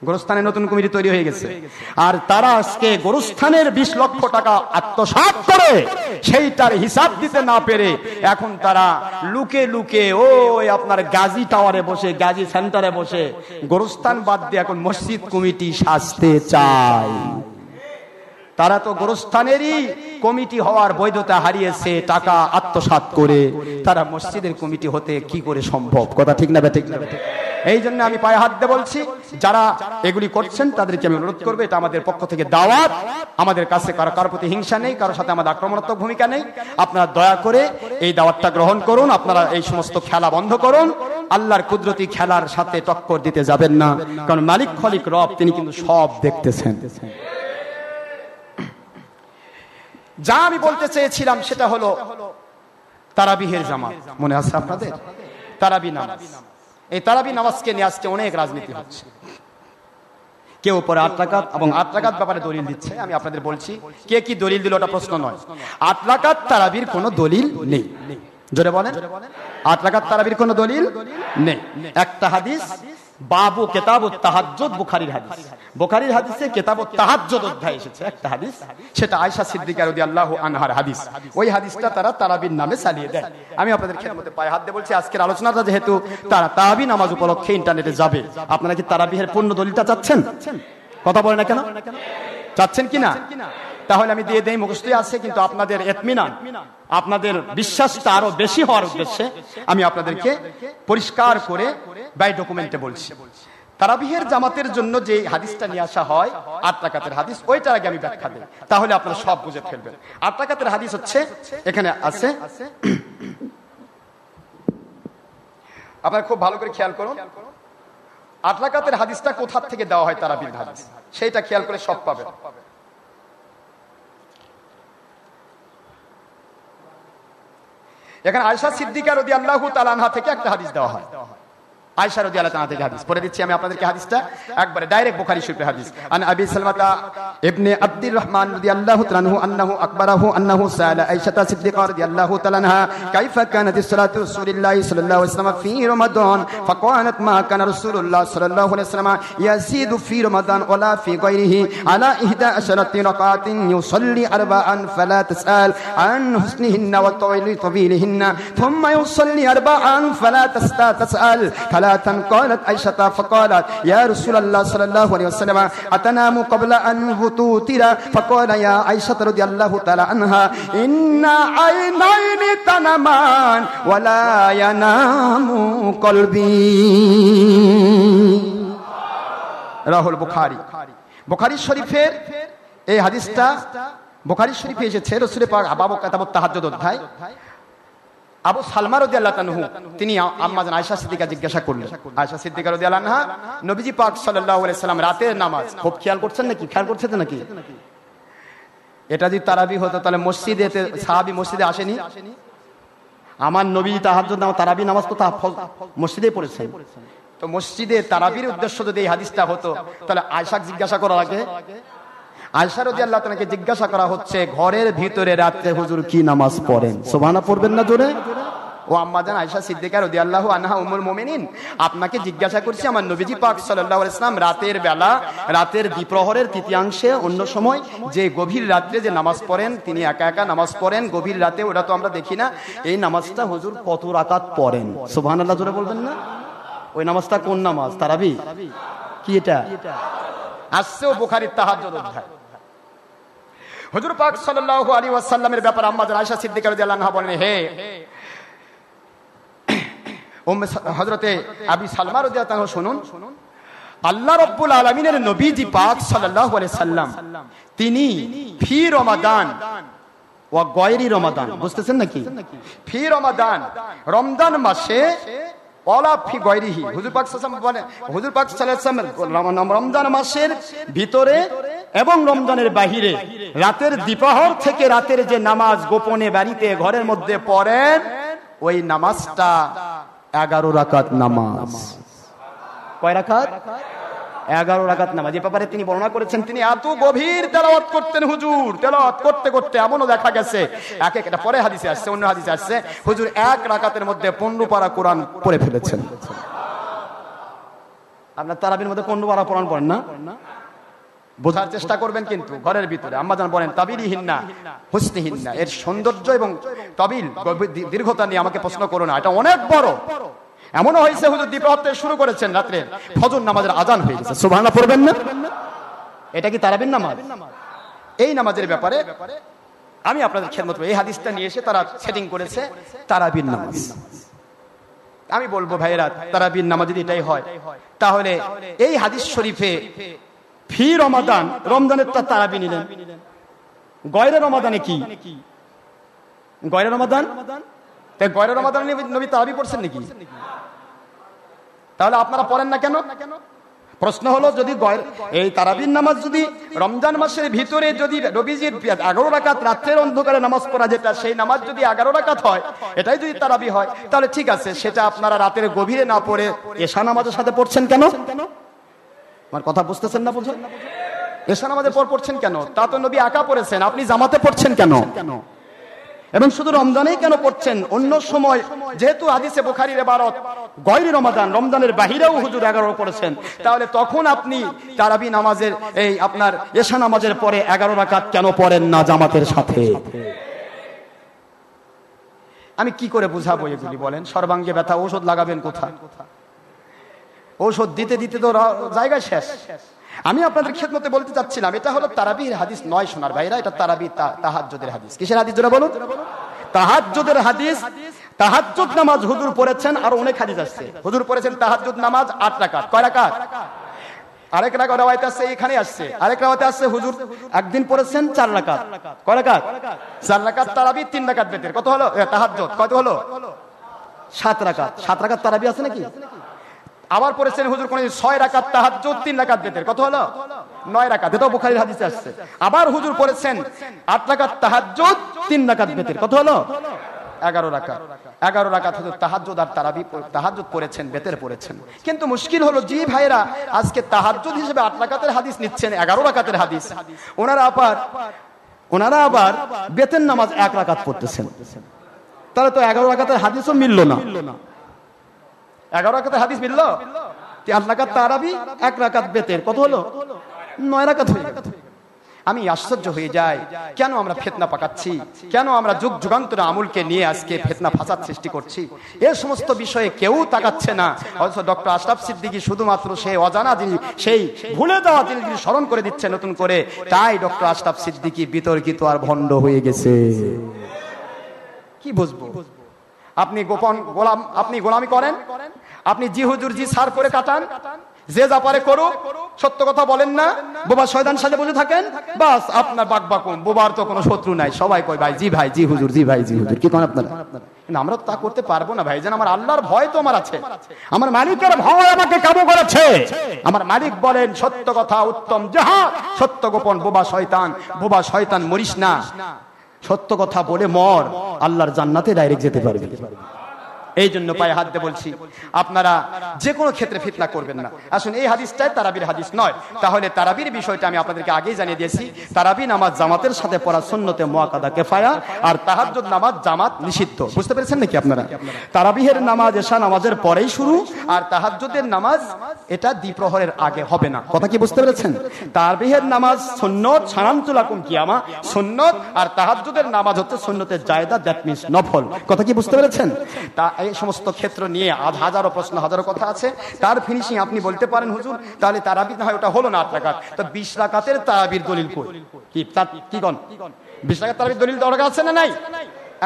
গোরস্থানে নতুন কমিটি তৈরি হয়ে গেছে, আর তারা আজকে গোরস্থানের 20 লক্ষ টাকা আত্মসাৎ করে সেইটার হিসাব দিতে না পেরে এখন তারা লুকে লুকে ওই আপনার গাজী টাওয়ারে বসে, গাজী সেন্টারে বসে গোরস্থান বাদ দিয়ে এখন মসজিদ কমিটি সাজতে চায়। তারা তো গোরস্থানেরই কমিটি হওয়ার বৈধতা হারিয়েছে টাকা আত্মসাৎ করে, তারা মসজিদের কমিটি হতে কি করে সম্ভব? কথা ঠিক না ঠিক না? এই জন্য আমি পায়ে হাত দিয়ে বলছি, যারা এগুলি করছেন তাদেরকে আমি অনুরোধ করবো, এটা আমাদের পক্ষ থেকে দাওয়াত। আমাদের কাছে কারোর প্রতি হিংসা নেই, কারোর সাথে আমাদের আক্রমণাত্মক ভূমিকা নেই। আপনারা দয়া করে এই দাওয়াতটা গ্রহণ করুন, আপনারা এই সমস্ত খেলা বন্ধ করুন। আল্লাহর কুদরতি খেলার সাথে টক্কর দিতে যাবেন না, কারণ মালিক খলিক রব তিনি কিন্তু সব দেখতেছেন। যা আমি বলতে চেয়েছিলাম সেটা হলো তারাবিহের জামাত, মনে আছে আপনাদের? তারাবি নামাজ, এই তারাবি নামাজকে নিয়ে আজকে অনেক রাজনীতি হচ্ছে। কেউ পরে 8 রাকাত এবং 8 রাকাত ব্যাপারে দলিল দিচ্ছে। আমি আপনাদের বলছি কে কি দলিল দিল ওটা প্রশ্ন নয়। 8 রাকাত তারাবির কোনো দলিল নেই। জোরে বলেন, 8 রাকাত তারাবির কোনো দলিল নেই। একটা হাদিস বাবু কিতাবুত তাহাজ্জুদ, বুখারীর হাদিস, বুখারীর হাদিসে কিতাবুত তাহাজ্জুদ অধ্যায় এসেছে একটা হাদিস, সেটা আয়েশা সিদ্দিকা রাদিয়াল্লাহু আনহার হাদিস। ওই হাদিসটা তারা তারাবির নামে চালিয়ে দেয়। আমি আপনাদের খেদমতে পায়ে হাত দিয়ে বলছি, আজকের আলোচনাটা যেহেতু তারাবি নামাজ উপলক্ষে ইন্টারনেটে যাবে, আপনারা কি তারাবিহের পূর্ণ দলিলটা চাচ্ছেন? কথা বলেন না কেন? চাচ্ছেন কিনা? তাহলে আমি দিয়ে দেই, মুখস্থই আছে, কিন্তু আপনাদের ইতমিনান, আপনাদের বিশ্বাসটা আরো বেশি হওয়ার উদ্দেশ্যে আমি আপনাদেরকে পরিষ্কার করে বাই ডকুমেন্টে বলছি। তারাবিহের জামাতের জন্য যে হাদিসটা নিয়ে আসা হয় 8 রাকাতের হাদিস, ওইটার আগে আমি ব্যাখ্যা দেই, তাহলে আপনারা সব বুঝে ফেলবেন। 8 রাকাতের হাদিস হচ্ছে, এখানে আছে, আপনারা খুব ভালো করে খেয়াল করুন। 8 রাকাতের হাদিসটা কোথা থেকে দেওয়া হয় তারাবির হাদিস, সেইটা খেয়াল করে সব পাবেন। এখানে আয়েশা সিদ্দিকা রাদিয়াল্লাহু তাআলা আনহা থেকে একটা হাদিস দেওয়া হয়। আয়েশা রাদিয়াল্লাহু তাআলা থেকে হাদিস পড়ে দিচ্ছি আমি আপনাদেরকে, হাদিসটা একবারে ডাইরেক্ট বুখারী শরীফের হাদিস। আন আবি সালমাতা ইবনে আব্দুর রহমান রাদিয়াল্লাহু তাআলা আনহু আন্নাহু আকবারাহু আন্নাহু সাআলা আয়েশা সিদ্দিকা রাদিয়াল্লাহু তাআলা আনহা কাইফা কানাত সালাতু রাসূলিল্লাহি সাল্লাল্লাহু আলাইহি ওয়াসাল্লাম ফি রমাদান ফাকালাত মা কানা রাসূলুল্লাহ সাল্লাল্লাহু আলাইহি ওয়াসাল্লাম ইয়াজিদু ফি রমাদান ওয়ালা ফি গায়রিহি আলা 11 রাকাতিন ইউসাল্লি আরবাআন ফালা তাসআল আন হুসনিহিন্না ওয়া তাওয়িলিহিন্না থুম্মা ইউসাল্লি আরবাআন ফালা তাসআল قالت عائشة فقالت يا رسول الله صلى الله عليه وسلم أتنام قبل أن توتر فقال يا عائشة رضي الله تعالى عنها إن عينين تنامان ولا ينام قلبي রাহুল বুখারী। বুখারী শরীফের এই হাদিসটা বুখারী শরীফে এসেছে, রাসূল পাক বাবু কিতাবুত তাহাজ্জুদ অধ্যায়। আবু সালমা রাদিয়াল্লাহু আনহু তিনি আম্মা জান আয়েশা সিদ্দিকা জিজ্ঞাসা করলেন, আয়েশা সিদ্দিকা রাদিয়াল্লাহু আনহা নবীজি পাক সাল্লাল্লাহু আলাইহি সাল্লাম রাতের নামাজ খুব খেয়াল করছেন নাকি, খেয়াল করছেন নাকি? এটা যদি তারাবি হতো তাহলে মসজিদে সাহাবী মসজিদে আসেনি? আমার নবী তাহাজ্জুদ নামাজ তারাবি নামাজ তো মসজিদেই পড়েছেন। তো মসজিদে তারাবির উদ্দেশ্য যদি এই হাদিসটা হতো তাহলে আয়েশা জিজ্ঞাসা করার আগে আয়েশা রাদিয়াল্লাহু তাআলাকে জিজ্ঞাসা করা হচ্ছে ঘরের ভিতরে রাতে হুজুর কি নামাজ পড়েন? সুবহানাল্লাহ পড়বেন না জোরে? ও আম্মা জান আয়েশা সিদ্দিকা রাদিয়াল্লাহু আনহা উম্মুল মুমিনিন, আপনাকে জিজ্ঞাসা করছি আমার নবীজি পাক সাল্লাল্লাহু আলাইহি ওয়াসাল্লাম রাতের বেলা, রাতের দ্বিপ্রহরের তৃতীয়াংশে, অন্য সময় যে গভীর রাত্রে যে নামাজ পড়েন, তিনি একা একা নামাজ পড়েন গভীর রাতে, ওটা তো আমরা দেখি না। এই নামাজটা হুজুর কত রাকাত পড়েন? সুবহানাল্লাহ জোরে বলবেন না? ওই নামাজটা কোন নামাজ? তারাবি? কি এটা? আসছে বুখারীর তাহাজ্জুদ অধ্যায়। হুজুর পাক সাল্লাল্লাহু আলাইহি ওয়াসাল্লামের ব্যাপারে আম্মা জান আয়েশা সিদ্দিকা রাদিয়াল্লাহু আনহা বলেন, হে হযরতে আবি সালমা রাদিয়াল্লাহু আনহু শুনুন, আল্লাহ রাব্বুল আলামিনের নবীজি পাক সাল্লাল্লাহু আলাইহি সাল্লাম তিনি ফি রমাদান ওয়া গায়রি রমাদান, বুঝতেছেন নাকি? ফি রমাদান রমজান মাসে ওয়ালা ফি গায়রিহি, হুজুর পাক সাল্লাল্লাহু আলাইহি ওয়াসাল্লাম হুজুর পাক সাল্লাল্লাহু আলাইহি ওয়াসাল্লাম রমজান মাসের ভিতরে এবং রমজানের বাহিরে রাতের দ্বিপ্রহর থেকে রাতের যে নামাজ গোপনে বাড়িতে ঘরের মধ্যে পড়েন, ওই নামাজটা 11 রাকাত নামাজ। কয় রাকাত? 11 রাকাত নামাজ। এই ব্যাপারে তিনি বর্ণনা করেছেন, তিনি এত গভীর তেলাওয়াত করতেন হুজুর, তেলাওয়াত করতে করতে এমনও দেখা গেছে, এক একটা পরে হাদিসে আসছে, অন্য হাদিসে আসছে, হুজুর 1 রাকাতের মধ্যে 15 পারা কোরআন পড়ে ফেলেছেন। আপনার তারাবির মধ্যে 15 পারা কোরআন পড়েন না? বোঝার চেষ্টা করবেন কিন্তু ঘরের ভিতরে। আম্মা জান বলেন তাবিরিহিন্না হুসনিহিন্না, এর সৌন্দর্য এবং তাবিল দীর্ঘতা নিয়ে আমাকে প্রশ্ন করো না, এটা অনেক বড়। এমনও হয়েছে হুজুর দ্বিপ্রহর থেকে শুরু করেছেন, রাত্রে ফজর নামাজের আজান হয়ে গেছে। সুবহানাল্লাহ পড়বেন না? এটা কি তারাবির নামাজ? এই নামাজের ব্যাপারে আমি আপনাদের খেদমত এই হাদিসটা নিয়ে এসে তারা সেটিং করেছে তারাবির নামাজ। আমি বলবো ভাইরা, তারাবির নামাজ যদি এটাই হয় তাহলে এই হাদিস শরীফে ফি রমাদান, রমজানের তো তারাবি নিলেন, গয়রে রমাদানে কি? গয়রে রমাদান, তাই গয়রে রমাদানে নবী তারাবি পড়ছেন নাকি? তাহলে আপনারা পড়েন না কেন? প্রশ্ন হলো, যদি এই তারাবির নামাজ যদি রমজান মাসের ভিতরে যদি নবীজির 11 রাকাত রাতের অন্ধকারে নামাজ পড়া যেটা, সেই নামাজ যদি 11 রাকাত হয়, এটাই যদি তারাবি হয়, তাহলে ঠিক আছে, সেটা আপনারা রাতের গভীরে না পড়ে এশা নামাজের সাথে পড়ছেন কেন? আমার কথা বুঝতেছেন না? বুঝুন, এশা নামাজের পর পড়ছেন কেন? তা তো নবী একা পড়েছেন, আপনি জামাতে পড়ছেন কেন? এবং শুধু রমজানেই কেন পড়ছেন? অন্য সময় যেহেতু হাদিসে বুখারীর ইবারত গয়রি রমাদান, রমজানের বাহিরেও হুজুর 11 পড়েছেন, তাহলে তখন আপনি তারাবি নামাজের এই আপনার এশা নামাজের পরে 11 রাকাত কেন পড়েন না জামাতের সাথে? আমি কি করে বুঝাবো এগুলি বলেন? সর্বাঙ্গে ব্যথা, ঔষধ লাগাবেন কোথায়? ঔষধ দিতে দিতে তো জায়গা শেষ। আমি আপনাদের খেদমতে বলতে চাচ্ছিলাম, এটা হলো তারাবির হাদিস নয় সোনার ভাইরা, এটা তারাবি তাহাজ্জুদের হাদিস। কিসের হাদিস জোরে বলুন? তাহাজ্জুদের হাদিস। তাহাজ্জুদ নামাজ হুজুর পড়েছেন, আর অনেক হাদিস আসছে। হুজুর পড়েছেন তাহাজ্জুদ নামাজ 8 রাকাত। কয় রাকাত? আরেক রাওয়ায়াত আছে এখানে আসছে, আরেক রাওয়ায়াত আছে হুজুর একদিন পড়েছেন 4 রাকাত। কয় রাকাত? 4 রাকাত তারাবি, 3 রাকাত বেতের। কত হলো তাহাজ্জুদ? কত হলো? 7 রাকাত। 7 রাকাত তারাবি আছে নাকি? আবার পড়েছেন হুজুর কোন 6 রাকাত তাহাজ্জুদ, 3 রাকাত বেতের। কত হলো? 9 রাকাত। এটাও বুখারীর হাদিসে আসছে। আবার হুজুর পড়েছেন 8 রাকাত তাহাজ্জুদ, 3 রাকাত বেতের। কত হলো? 11 রাকাত। 11 রাকাত হুজুর তাহাজ্জুদ আর তারাবি তাহাজ্জুদ পড়েছেন, বেতের পড়েছেন। কিন্তু মুশকিল হলো জি ভাইরা আজকে তাহাজ্জুদ হিসেবে 8 রাকাতের হাদিস নিচ্ছেন, 11 রাকাতের হাদিস। ওনারা আবার বেতের নামাজ 1 রাকাত পড়তেছেন। তাহলে তো 11 রাকাতের হাদিসও মিলল না। 11 রাকাতের হাদিস মিলল? 8 রাকাত তারাবি, 1 রাকাত বেতের। কত হলো? 9 রাকাত হয়ে গেল। আমি আশ্চর্য হয়ে যাই, কেন আমরা ফিতনা পাকাচ্ছি, কেন আমরা যুগ যুগান্তর আমলকে নিয়ে আজকে ফিতনা ফাসাদ সৃষ্টি করছি। এই সমস্ত বিষয়ে কেউ তাকাচ্ছে না। অথচ ডক্টর আশরাফ সিদ্দিকী শুধুমাত্র সেই অজানা জিনিস, সেই ভুলে যাওয়া জিনিসগুলি স্মরণ করে দিচ্ছে নতুন করে। তাই ডক্টর আশরাফ সিদ্দিকী বিতর্কিত আর ভণ্ড হয়ে গেছে। কি বুঝবো? আপনি গোলামি করেন, আপনি জি হুজুর জি সার করে কাটান, যে যা পারে করুক, সত্য কথা বলেন না, বোবা শয়তান সাজে বসে থাকেন, বাস আপনার বাকবাকুম। বোবার তো কোনো শত্রু নাই, সবাই কয় ভাই জি ভাই জি হুজুর, জি ভাই জি হুজুর। কি করেন আপনারা? কিন্তু আমরা তো তা করতে পারবো না ভাই। যেন আমার আল্লাহর ভয় তো আমার আছে, আমার মালিকের ভয় আমাকে কাবু করেছে। আমার মালিক বলেন সত্য কথা উত্তম জাহাদ, সত্য গোপন বোবা শয়তান মরিস না, সত্য কথা বলে মর, আল্লাহর জান্নাতে ডাইরেক্ট যেতে পারবি। এই জন্য পায়ে হাত দিয়ে বলছি, আপনারা যে কোনো ক্ষেত্রে ফিতনা করবেন না। আসুন, এই হাদিসটাই তারাবির হাদিস নয়। তাহলে তারাবির বিষয়টা আমি আপনাদেরকে আগেই জানিয়ে দিয়েছি। তারাবি নামাজ জামাতের সাথে পড়া সুন্নতে মুআক্কাদা কিফায়া, আর তাহাজ্জুদ নামাজ জামাত নিষিদ্ধ। বুঝতে পেরেছেন নাকি আপনারা? তারাবিহের নামাজ এশা নামাজের পরেই শুরু, আর তাহাজ্জুদের নামাজ এটা দ্বিপ্রহরের আগে হবে না। কথা কি বুঝতে পেরেছেন? তারাবিহের নামাজ সুন্নত, সানান্তুলাকুম কিয়ামা সুন্নত, আর তাহাজ্জুদের নামাজ হচ্ছে সুন্নতে জায়েদা, দ্যাট মিন্স নফল। কথা কি বুঝতে পেরেছেন? তা এই সমস্ত ক্ষেত্র নিয়ে হাজারো প্রশ্ন, হাজারো কথা আছে। তার ফিনিশিং আপনি বলতে পারেন হুজুর তাহলে তারাবি না হয় ওটা হলো না 8 রাকাত, তো 20 রাকাতের তারাবির দলিল কই? কি কোন 20 রাকাত তারাবির দলিল দরকার আছে না নাই?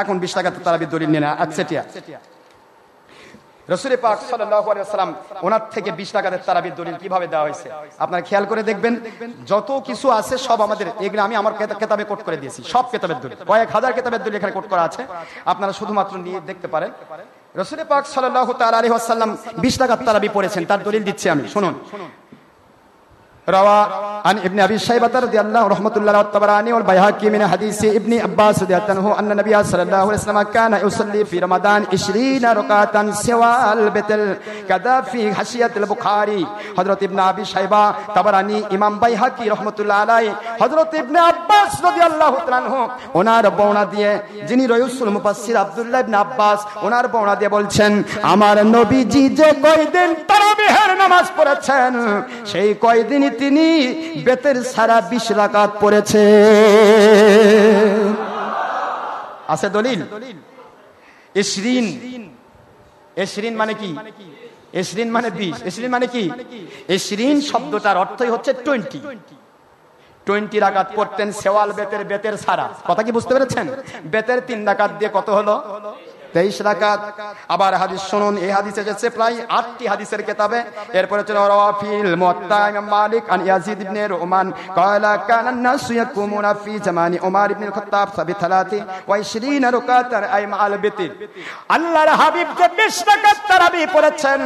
এখন 20 রাকাতের তারাবির দলিল নিয়ে না একচেটিয়া রাসূল পাক সাল্লাল্লাহু আলাইহি ওয়াসাল্লাম ওনার থেকে 20 রাকাতের তারাবির দলিল কিভাবে দেওয়া হয়েছে আপনারা খেয়াল করে দেখবেন। যত কিছু আছে সব আমাদের, এগুলো আমি আমার কিতাবে কোট করে দিয়েছি, সব কিতাবের দলিল, কয়েক হাজার কিতাবের দলিল এখানে কোট করা আছে, আপনারা শুধুমাত্র নিয়ে দেখতে পারেন। রাসূল পাক সাল্লাল্লাহু তাআলা আলাইহি ওয়াসাল্লাম 20 রাকাত তারাবি পড়েছেন, তার দলিল দিচ্ছি আমি, শুনুন। روى عن ابن ابي شيبه رضي الله رحمه الله والطبراني والبيهقي من حديث ابن عباس رضي الله عنه ان النبي صلى الله عليه وسلم كان يصلي في رمضان 20 ركعه سوى البتل كذا في حاشيه البخاري। হযরত ইবনে আবি শাইবা, তাবরানী, ইমাম বাইহাকি রাহমাতুল্লাহ আলাইহি, হযরত ইবনে আব্বাস রাদিয়াল্লাহু তাআলা আনহু ওনার বর্ণনা দিয়ে, যিনি রাইসুল মুফাসসির আব্দুল্লাহ ইবনে আব্বাস, ওনার বর্ণনা দিয়ে বলছেন আমার নবীজি যে কয়দিন তারাবিহের নামাজ পড়েছেন সেই কয়দিন তিনি বেতের সারা 20 রাকাত পড়েছে। আছে দলিল? 20 মানে কি? 20 মানে 20, 20 মানে কি? 20 শব্দটার অর্থই হচ্ছে 20 রাকাত পড়তেন সেওয়াল বেতের সারা। কথা কি বুঝতে পেরেছেন? বেতের 3 রাকাত দিয়ে কত হলো? 23 রাকাত। আবার হাদিস শুনুন, এই হাদিস এসেছে প্রায় 8টি হাদিসের কিতাবে। এরপরে চলো রাওয়াফিল মুওয়াত্তা ইমাম মালিক আন ইয়াজিদ ইবনে রুমান ক্বালা কানা নাসু ইয়াকুমুনা ফি জামানি উমর ইবনে খাত্তাব সাবি 23 রাকাতার আই মাল বিতির। আল্লাহর হাবিব যে 20 রাকাত তারাবি পড়েছেন,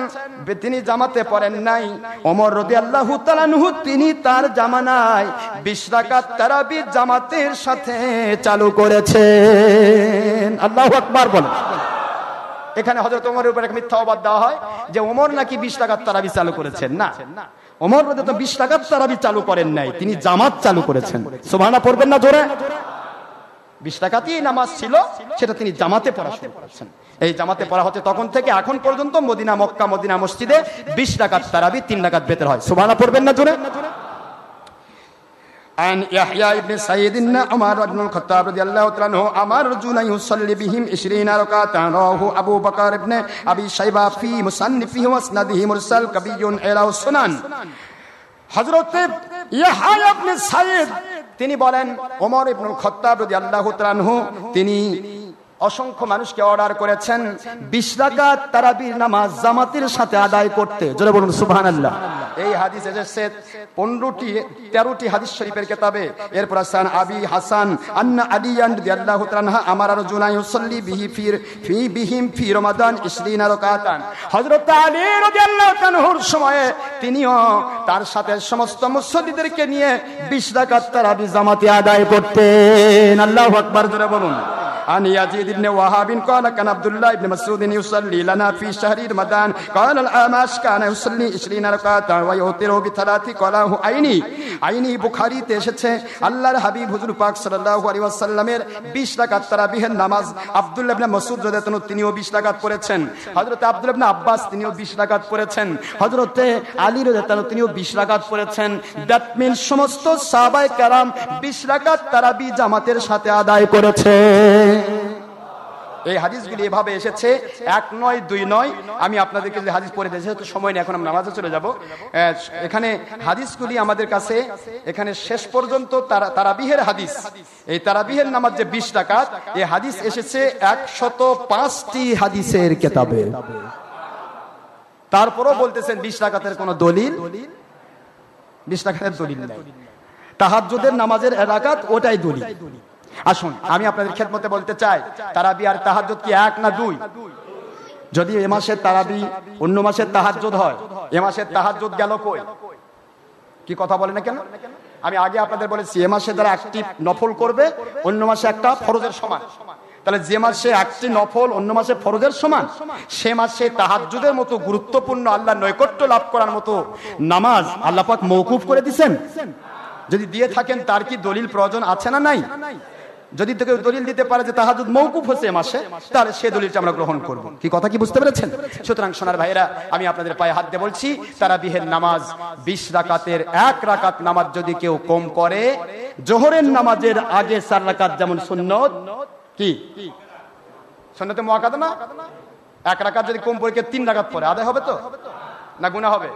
তিনি জামাতে পড়েন নাই। ওমর রাদিয়াল্লাহু তাআলা আনহু তিনি তার জামানায় 20 রাকাত তারাবি জামাতের সাথে চালু করেছেন। আল্লাহু আকবার বলেন। এখানে হযরত ওমরের উপর এক মিথ্যা অপবাদ দেওয়া হয় যে ওমর নাকি 20 রাকাত তারাবি চালু করেছেন। না, ওমর রাদিয়াল্লাহু 20 রাকাত তারাবি চালু করেন নাই, তিনি জামাত চালু করেছেন। সুবহানাল্লাহ পড়বেন না জোরে? 20 রাকাতই নামাজ ছিল, সেটা তিনি জামাতে পড়া শুরু করেছেন। এই জামাতে পড়া হচ্ছে তখন থেকে এখন পর্যন্ত মদিনা, মক্কা, মদিনা মসজিদে 20 রাকাত তারাবি 3 রাকাত বেতের হয়। সুবহানাল্লাহ পড়বেন না জোরে? عن يحيى بن سعيد بن عمر بن الخطاب رضي الله تعالى عنه أمر رجلا يصلي بهم 20 ركعة رواه أبو بكر بن أبي شيبة في مصنفه واسنده مرسل قوي إلى السنن। হযরত ইয়াহইয়া ইবনে সাঈদ তিনি বলেন ওমর ইবনুল খাত্তাব রাদিয়াল্লাহু তাআলা আনহু তিনি অসংখ্য মানুষকে অর্ডার করেছেন 20 রাকাত তারাবির নামাজ জামাতের সাথে আদায় করতে। জোরে বলুন সুবহানাল্লাহ। এই হাদিস এসেছে 13টি হাদিস শরীফের কিতাবে। এরপর হাসান আবি হাসান আন্না আলিয়ান রাদিয়াল্লাহু তাআলা আমারা রাজুলান ইউসাল্লি বিহিম ফি রমাদান 20 রাকাতান। হযরত আলী রাদিয়াল্লাহু তাআলার সময়ে তিনিও তার সাথে সমস্ত মুসল্লিদেরকে নিয়ে 20 রাকাত তারাবি জামাতে আদায় করতেন। আল্লাহু আকবার। জোরে বলুন। عن يزيد بن وهب قال كان عبد الله بن مسعود يصلي لنا في شهر رمضان قال الأعمش كان يصلي 20 ركعة ويوتر بثلاث قاله আইনি বুখারীতে এসেছে আল্লাহর হাবিব হুজুর পাক সাল্লাল্লাহু আলাইহি ওয়াসাল্লামের 20 রাকাত তারাবিহের নামাজ আব্দুল্লাহ ইবনে মাসউদ রাদিয়াল্লাহু আনহু তিনিও 20 রাকাত পড়েছেন। হযরত আব্দুল্লাহ ইবনে আব্বাস তিনিও 20 রাকাত পড়েছেন। হযরত আলী রাদিয়াল্লাহু আনহু তিনিও 20 রাকাত পড়েছেন। দ্যাট মিন্স সমস্ত সাহাবায়ে কেরাম 20 রাকাত তারাবি জামাতের সাথে আদায় করেছে। এই হাদিসগুলি এভাবে এসেছে, এক নয় দুই নয়। আমি আপনাদেরকে যে হাদিস পড়ে দিয়েছি তো সময় নেই, এখন আমরা নামাজে চলে যাব। এখানে হাদিসগুলি আমাদের কাছে এখানে শেষ পর্যন্ত তারাবিহের হাদিস, এই তারাবিহের নামাজ যে 20 রাকাত, এই হাদিস এসেছে 105টি হাদিসের কিতাবে। তারপরও বলতেছেন 20 রাকাতের কোনো দলিল, 20 রাকাতের দলিল নাই। তাহাজ্জুদের নামাজের রাকাত ওটাই দলিল। আসুন আমি আপনাদের খেদমতে বলতে চাই, তারাবি আর তাহাজ্জুদ কি এক না দুই? যদি এ মাসের তারাবি অন্য মাসের তাহাজ্জুদ হয়, এ মাসের তাহাজ্জুদ গেল কই? কি কথা বলে না কেন? আমি আগে আপনাদের বলেছি এ মাসে যারা একটি নফল করবে অন্য মাসে একটা ফরজের সমান। তাহলে যে মাসে একটি নফল অন্য মাসে ফরজের সমান, সে মাসে তাহাজ্জুদের মতো গুরুত্বপূর্ণ আল্লাহর নৈকট্য লাভ করার মতো নামাজ আল্লাহ পাক মওকুফ করে দিয়েছেন। যদি দিয়ে থাকেন তার কি দলিল প্রয়োজন আছে না নাই? যদি কেউ দলিল দিতে পারে যে তাহাজ্জুদ মওকুফ হয়েছে মাসে, তাহলে সেই দলিলটা আমরা গ্রহণ করব। কি কথা কি বুঝতে পেরেছেন? সুতরাং সোনার ভাইরা, আমি আপনাদের পায়ে হাত দিয়ে বলছি, তারাবিহের নামাজ 20 রাকাতের 1 রাকাত নামাজ যদি কেউ কম করে, জোহরের নামাজের আগে 4 রাকাত যেমন সুন্নত, কি সুন্নতে মুআক্কাদা না, 1 রাকাত যদি কম পড়ে 3 রাকাত পড়ে আদায় হবে তো না গুনাহ হবে?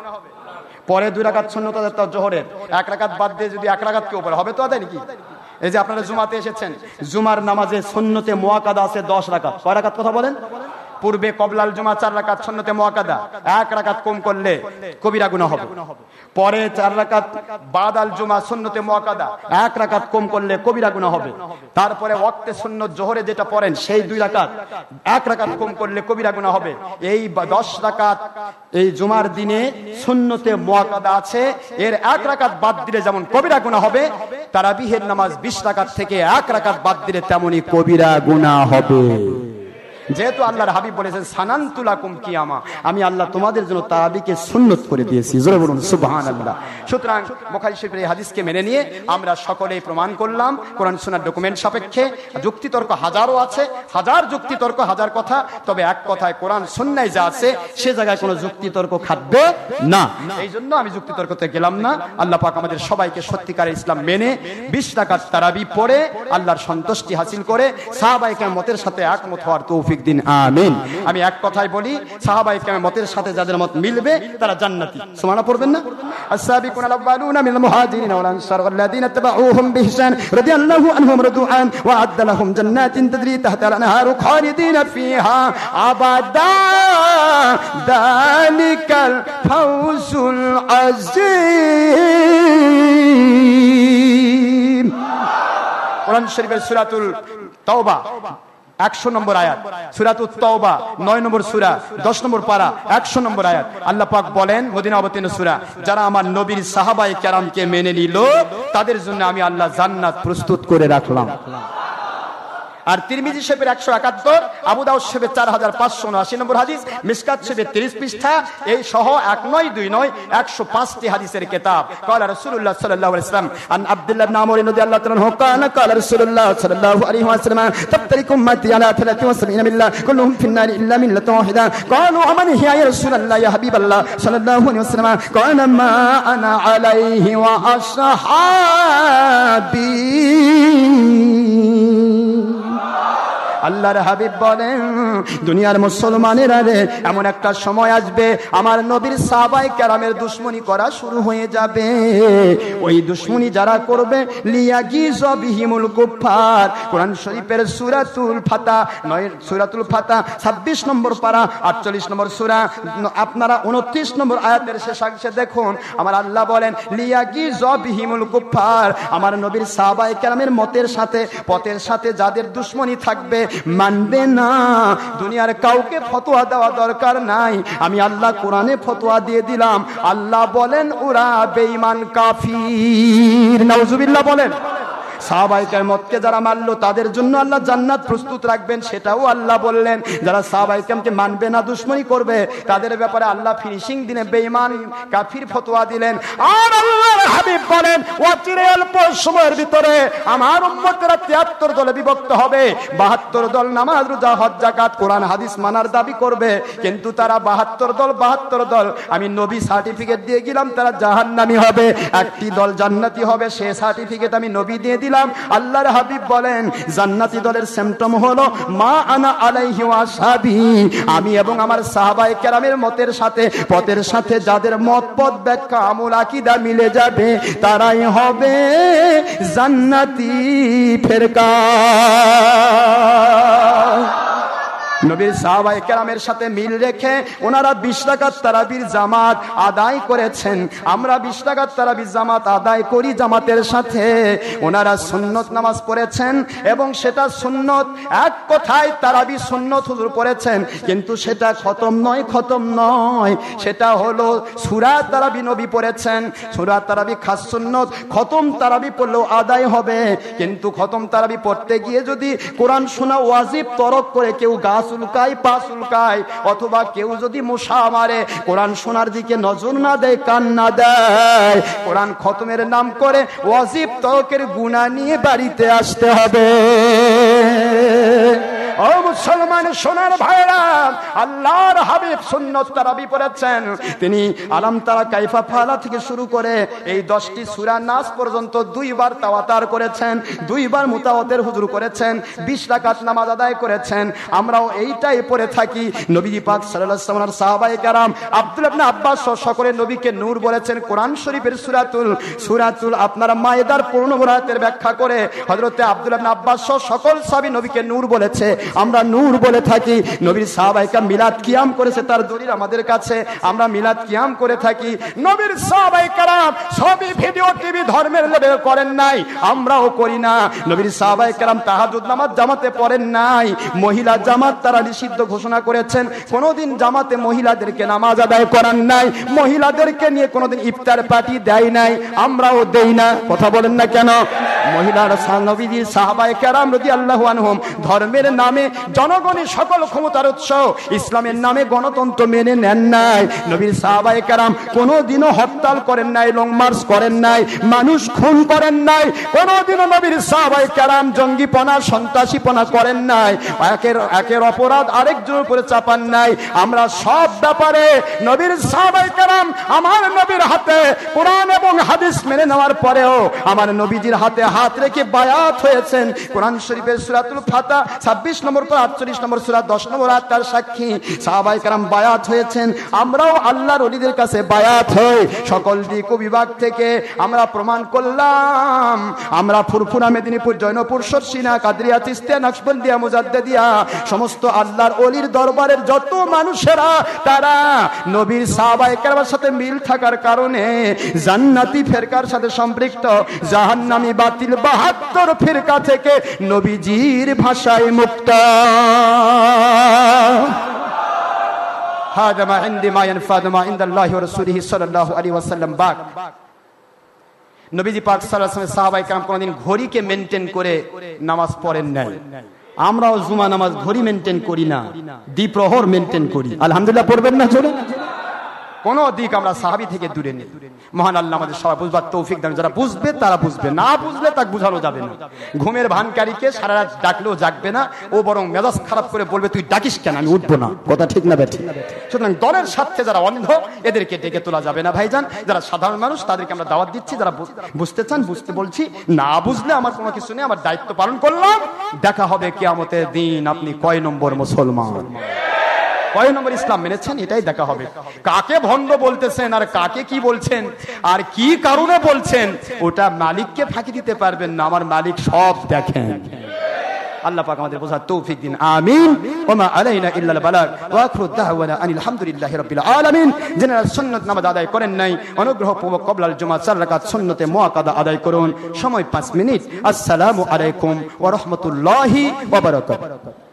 পরে 2 রাকাত সুন্নত আদায় জোহরের, 1 রাকাত বাদ দিয়ে যদি 1 রাকাত কেউ পড়ে হবে তো আদায় নাকি? এই যে আপনারা জুমাতে এসেছেন, জুমার নামাজে সুন্নতে মুআক্কাদা আছে 10 রাকাত। কয় রাকাত কথা বলেন? পূর্বে কবলাল জুমা 4 রাকাত সুন্নতে মুআক্কাদা, 1 রাকাত কম করলে কবিরা গুনাহ হবে। পরে 4 রাকাত বাদাল জুমা সুন্নতে মুআক্কাদা, 1 রাকাত কম করলে কবিরা গুনাহ হবে। তারপরে ওয়াক্তে সুন্নত জোহরে যেটা পড়েন সেই 2 রাকাত, 1 রাকাত কম করলে কবিরা গুনাহ হবে। এই 10 রাকাত এই জুমার দিনে সুন্নতে মুআক্কাদা আছে, এর 1 রাকাত বাদ দিলে যেমন কবিরা গুনাহ হবে, তারাবিহের নামাজ 20 রাকাত থেকে 1 রাকাত বাদ দিলে তেমনি কবিরা গুনাহ হবে। যেহেতু আল্লাহর হাবিব বলেছেন সানানতু লাকুম কিয়ামা, আমি আল্লাহ তোমাদের জন্য তারাবিকে সুন্নত করে দিয়েছি। জোরে বলুন সুবহানাল্লাহ। সুতরাং বুখারী শরীফের এই হাদিসকে মেনে নিয়ে আমরা সকলেই প্রমাণ করলাম কোরআন সুন্নাহর ডকুমেন্ট সাপেক্ষে। যুক্তিতর্ক হাজারও আছে, হাজার যুক্তিতর্ক, হাজার কথা, তবে এক কথায় কোরআন সুন্নাহয় যা আছে সে জায়গায় কোনো যুক্তিতর্ক খাটবে না। এই জন্য আমি যুক্তিতর্কতে গেলাম না। আল্লাহ পাক আমাদের সবাইকে সত্যিকারের ইসলাম মেনে 20 রাকাত তারাবি পড়ে আল্লাহর সন্তুষ্টি হাসিল করে সাহাবায়ে কেরামের সাথে একমত হওয়ার তৌফিক দিন, আমিন। আমি এক কথাই বলি, সাহাবায়ে কেরামের সাথে যাদের মত মিলবে তারা জান্নাতি। সুবহানাল্লাহ পড়বেন না? আস-সাবিকুনা আল-আউয়ালুনা মিনাল মুহাজিরিন ওয়াল আনসার ওয়াল্লাযিনা তাবাউহুম বিইহসান রাদিয়াল্লাহু আনহুম রাদুআন ওয়া আ'আদ্দা লাহুম জান্নাতিন তাজরি তাহতাল আনহারু খালিদিনা ফিহা আবাদা যালিকাল ফাওজুল আযীম। কোরআন শরীফের সূরাতুল তাওবা 100 নম্বর আয়াত, সূরাতুত তাওবা 9 নম্বর সূরা 10 নম্বর পারা 100 নম্বর আয়াত। আল্লাহ পাক বলেন, মদিনা অবতীর্ণ সূরা, যারা আমার নবীর সাহাবায়ে কেরামকে মেনে নিল তাদের জন্য আমি আল্লাহ জান্নাত প্রস্তুত করে রাখলাম। আর তিরমিজি শরীফের 171, আবু দাউদ শরীফের 4579 নম্বর হাদিস, মিশকাত শরীফের 30 পৃষ্ঠা, এই সহ 1 নয় 2 নয় 105টি হাদিসের কিতাব। قال رسول الله صلى الله عليه وسلم عن عبد الله بن عمرو رضي الله عنه قال رسول الله صلى الله عليه وسلم تفترق امتي على 73 ملة كلهم في النار الا ملة واحدة قالوا ومن هي يا رسول الله يا حبيب الله صلى الله عليه وسلم قال ما انا عليه واصحابي। আল্লাহর হাবিব বলেন, দুনিয়ার মুসলমানেরা রে, এমন একটা সময় আসবে আমার নবীর সাহাবায়ে কেরামের দুশমনি করা শুরু হয়ে যাবে। ওই দুশমনি যারা করবে লিয়াগিজ বিহিমুল কুফার। কোরআন শরীফের সূরাতুল ফাতা 26 নম্বর পারা 48 নম্বর সূরা, আপনারা 29 নম্বর আয়াতের শেষাংশে দেখুন, আমার আল্লাহ বলেন লিয়াগিজ বিহিমুল কুফার। আমার নবীর সাহাবায়ে কেরামের মতের সাথে পথের সাথে যাদের দুশমনি থাকবে, মানবে না, দুনিয়ার কাউকে ফতোয়া দেওয়া দরকার নাই, আমি আল্লাহ কোরআনে ফতোয়া দিয়ে দিলাম। আল্লাহ বলেন ওরা বেঈমান কাফির। নাউজুবিল্লাহ বলেন। সাহাবায়ে কেরামকে যারা মানলো তাদের জন্য আল্লাহ জান্নাত প্রস্তুত রাখবেন, সেটাও আল্লাহ বললেন। যারা সাহাবায়ে কেরামকে মানবে না, দুশমনি করবে, তাদের ব্যাপারে আল্লাহ ফিনিশিং দিনে বেঈমান কাফির ফতোয়া দিলেন। আর আল্লাহর হাবিব বলেন অচিরে অল্প সময়ের ভিতরে আমার উম্মতেরা 73 দলে বিভক্ত হবে। 72 দল নামাজ রোজা হজ যাকাত কোরআন হাদিস মানার দাবি করবে, কিন্তু তারা 72 দল আমি নবী সার্টিফিকেট দিয়ে গেলাম তারা জাহান্নামী হবে, একটি দল জান্নাতি হবে, সে সার্টিফিকেট আমি নবী দিয়ে দিলাম। আল্লাহর হাবিব বলেন জান্নাতি দলের সিম্পটম হলো মা আনা আলাইহি ওয়া আসহাবি, আমি এবং আমার সাহাবায়ে কেরামের মতের সাথে পথের সাথে যাদের মত পথ ব্যাখ্যা আমল আকীদা মিলে যাবে, তারাই হবে জান্নাতি ফেরকা। নবীর সাহাবায়ে কেরামের সাথে মিল রেখে ওনারা 20 রাকাত তারাবির জামাত আদায় করেছেন। আমরা 20 রাকাত তারাবির জামাত আদায় করি জামাতের সাথে। ওনারা সুন্নত নামাজ পড়েছেন এবং সেটা সুন্নত, এক কথায় তারাবি সুন্নত হুজুর পড়েছেন, কিন্তু সেটা খতম নয়, সেটা হলো সূরা তারাবি নবী পড়েছেন। সূরা তারাবি খাস সুন্নত, খতম তারাবি পড়লেও আদায় হবে, কিন্তু খতম তারাবি পড়তে গিয়ে যদি কোরআন শোনা ওয়াজিব তরক করে কেউ গাছ উল্কায় পা উল্কায়, অথবা কেউ যদি মশা মারে, কোরআন শোনার দিকে নজর না দেয়, কান না দেয়, কোরআন খতমের নাম করে ওয়াজিব তরকের গুনাহ নিয়ে বাড়িতে আসতে হবে। ও মুসলমান সোনার ভাইরা, আল্লাহর হাবিব সুন্নত তারাবি পড়েছেন। তিনি আলাম তারা কাইফা ফালা থেকে শুরু করে এই 10টি সূরা নাস পর্যন্ত 2 বার তাওয়াতার করেছেন, 2 বার মুতাওয়াতির হুজুর করেছেন, 20 রাকাত নামাজ আদায় করেছেন। আমরাও এইটাই পড়ে থাকি। নবী পাক সাল্লাল্লাহু আলাইহি ওয়াসাল্লাম সাহাবায়ে কেরাম আব্দুল্লাহ ইবনে আব্বাস সকলে নবীকে নূর বলেছেন। কোরআন শরীফের সূরাতুল আপনারা মায়েদার 15 নম্বর আয়াতের ব্যাখ্যা করে হযরতে আব্দুল্লাহ ইবনে আব্বাস সকল সাহাবী নবীকে নূর বলেছে, আমরা নূর বলে থাকি। নবীর সাহাবায়ে কেরাম মিলাদ কিয়াম করেছে, তার দলিল আমাদের কাছে, আমরা মিলাদ কিয়াম করে থাকি। নবীর সাহাবায়ে কেরাম ছবি ভিডিও টিভি ধর্মের লেভেল করেন নাই, আমরাও করি না। নবীর সাহাবায়ে কেরাম তাহাজ্জুদ নামাজ জামাতে পড়েন নাই, মহিলা জামাত তারা নিষিদ্ধ ঘোষণা করেছেন। কোনোদিন জামাতে মহিলাদেরকে নামাজ আদায় করান নাই, মহিলাদেরকে নিয়ে কোনোদিন ইফতার পার্টি দেয় নাই, আমরাও দেই না। কথা বলেন না কেন? মহিলারা নবীজি সাহাবায়ে কেরাম রাদিয়াল্লাহু আনহুম ধর্মের নামে জনগণের সকল ক্ষমতার উৎস ইসলামের নামে গণতন্ত্র মেনে নেন নাই। নবীর সাহাবায়ে কেরাম কোনোদিনও হরতাল করেন নাই, লং মার্চ করেন নাই, মানুষ খুন করেন নাই, কোনোদিনও নবীর সাহাবায়ে কেরাম জঙ্গিপনা সন্ত্রাসীপনা করেন নাই, একের অপরাধ আরেকজনের উপরে চাপান নাই। আমরা সব ব্যাপারে নবীর সাহাবায়ে কেরাম আমার নবীর হাতে কোরআন এবং হাদিস মেনে নেওয়ার পরেও আমার নবীজির হাতে হাত রেখে বায়াত হয়েছেন। কোরআন শরীফের সূরাতুল ফাতা 26 নম্বর 48 নম্বর সূরা 10 নম্বর আয়াত তার সাক্ষী, সাহাবায়ে কেরাম বায়াত হয়েছেন। আমরাও আল্লাহর ওলিদের কাছে বায়াত হই। সকল দিক বিভাগ থেকে আমরা প্রমাণ করলাম, আমরা ফুরফুরা, মেদিনীপুর, জৈনপুর, শর্ষিনা, কাদরিয়া, চিশতিয়া, নকশবন্দিয়া, মুজাদ্দিদিয়া সমস্ত আল্লাহর ওলির দরবারের যত মানুষেরা তারা নবীর সাহাবায়ে কেরামের সাথে মিল থাকার কারণে জান্নাতি ফেরকার সাথে সম্পৃক্ত, জাহান্নামী বাতিল 72 ফিরকা থেকে নবীজির ভাষায় মুক্ত। হাদা মা ইনদি মা ইয়ানফাদু মা ইনদাল্লাহি ওয়া রাসূলিহি সাল্লাল্লাহু আলাইহি ওয়াসাল্লাম। বাক নবীজি পাক সাল্লাল্লাহু আলাইহি ওয়াসাল্লাম সাহাবায়ে কেরাম কোনদিন ঘড়িকে মেইনটেইন করে নামাজ পড়েন নাই। আমরাও জুমা নামাজ ঘড়ি মেইনটেইন করি না, দ্বিপ্রহর মেইনটেইন করি। আলহামদুলিল্লাহ পড়বেন না জোরে? কোন দিক আমরা সাহাবী থেকে দূরে নেই। মহান আল্লাহ আমাদের সবাই বুঝবার তৌফিক দান। যারা বুঝবে তারা বুঝবে, না বুঝলে তাকে বুঝানো যাবে না। ঘুমের ভানকারীকে সারা রাত ডাকলেও জাগবে না, ও বরং মেজাজ খারাপ করে বলবে তুই ডাকিস কেন, আমি উঠবো না। কথা ঠিক না বেঠিক? সুতরাং দলের স্বার্থে যারা অন্ধ এদেরকে ডেকে তোলা যাবে না ভাইজান। যারা সাধারণ মানুষ তাদেরকে আমরা দাওয়াত দিচ্ছি, যারা বুঝতে চান বুঝতে বলছি, না বুঝলে আমার কোনো কিছু নেই, আমার দায়িত্ব পালন করলাম। দেখা হবে কিয়ামতের দিন আপনি কয় নম্বর মুসলমান, কয় নম্বর ইসলাম মেনেছেন, এটাই দেখা হবে। কাকে ভণ্ড বলতেছেন আর কাকে কি বলছেন আর কি কারণে বলছেন ওটা মালিককে ফাঁকি দিতে পারবেন না, আমার মালিক সব দেখেন। আল্লাহ পাক আমাদের বোঝার তৌফিক দিন, আমিন। ওমা আলাইনা ইল্লাল বালাগ ওয়া আখিরু দাওয়ানা আনিল হামদুলিল্লাহি রাব্বিল আলামিন। যারা সুন্নাত নামাজ আদায় করেন নাই, অনুগ্রহপূর্বক ক্বাবলাল জুমআ 4 রাকাত সুন্নতে মুআক্কাদা আদায় করুন। সময় 5 মিনিট। আসসালামু আলাইকুম ওয়া রাহমাতুল্লাহি ওয়া বারাকাতুহু।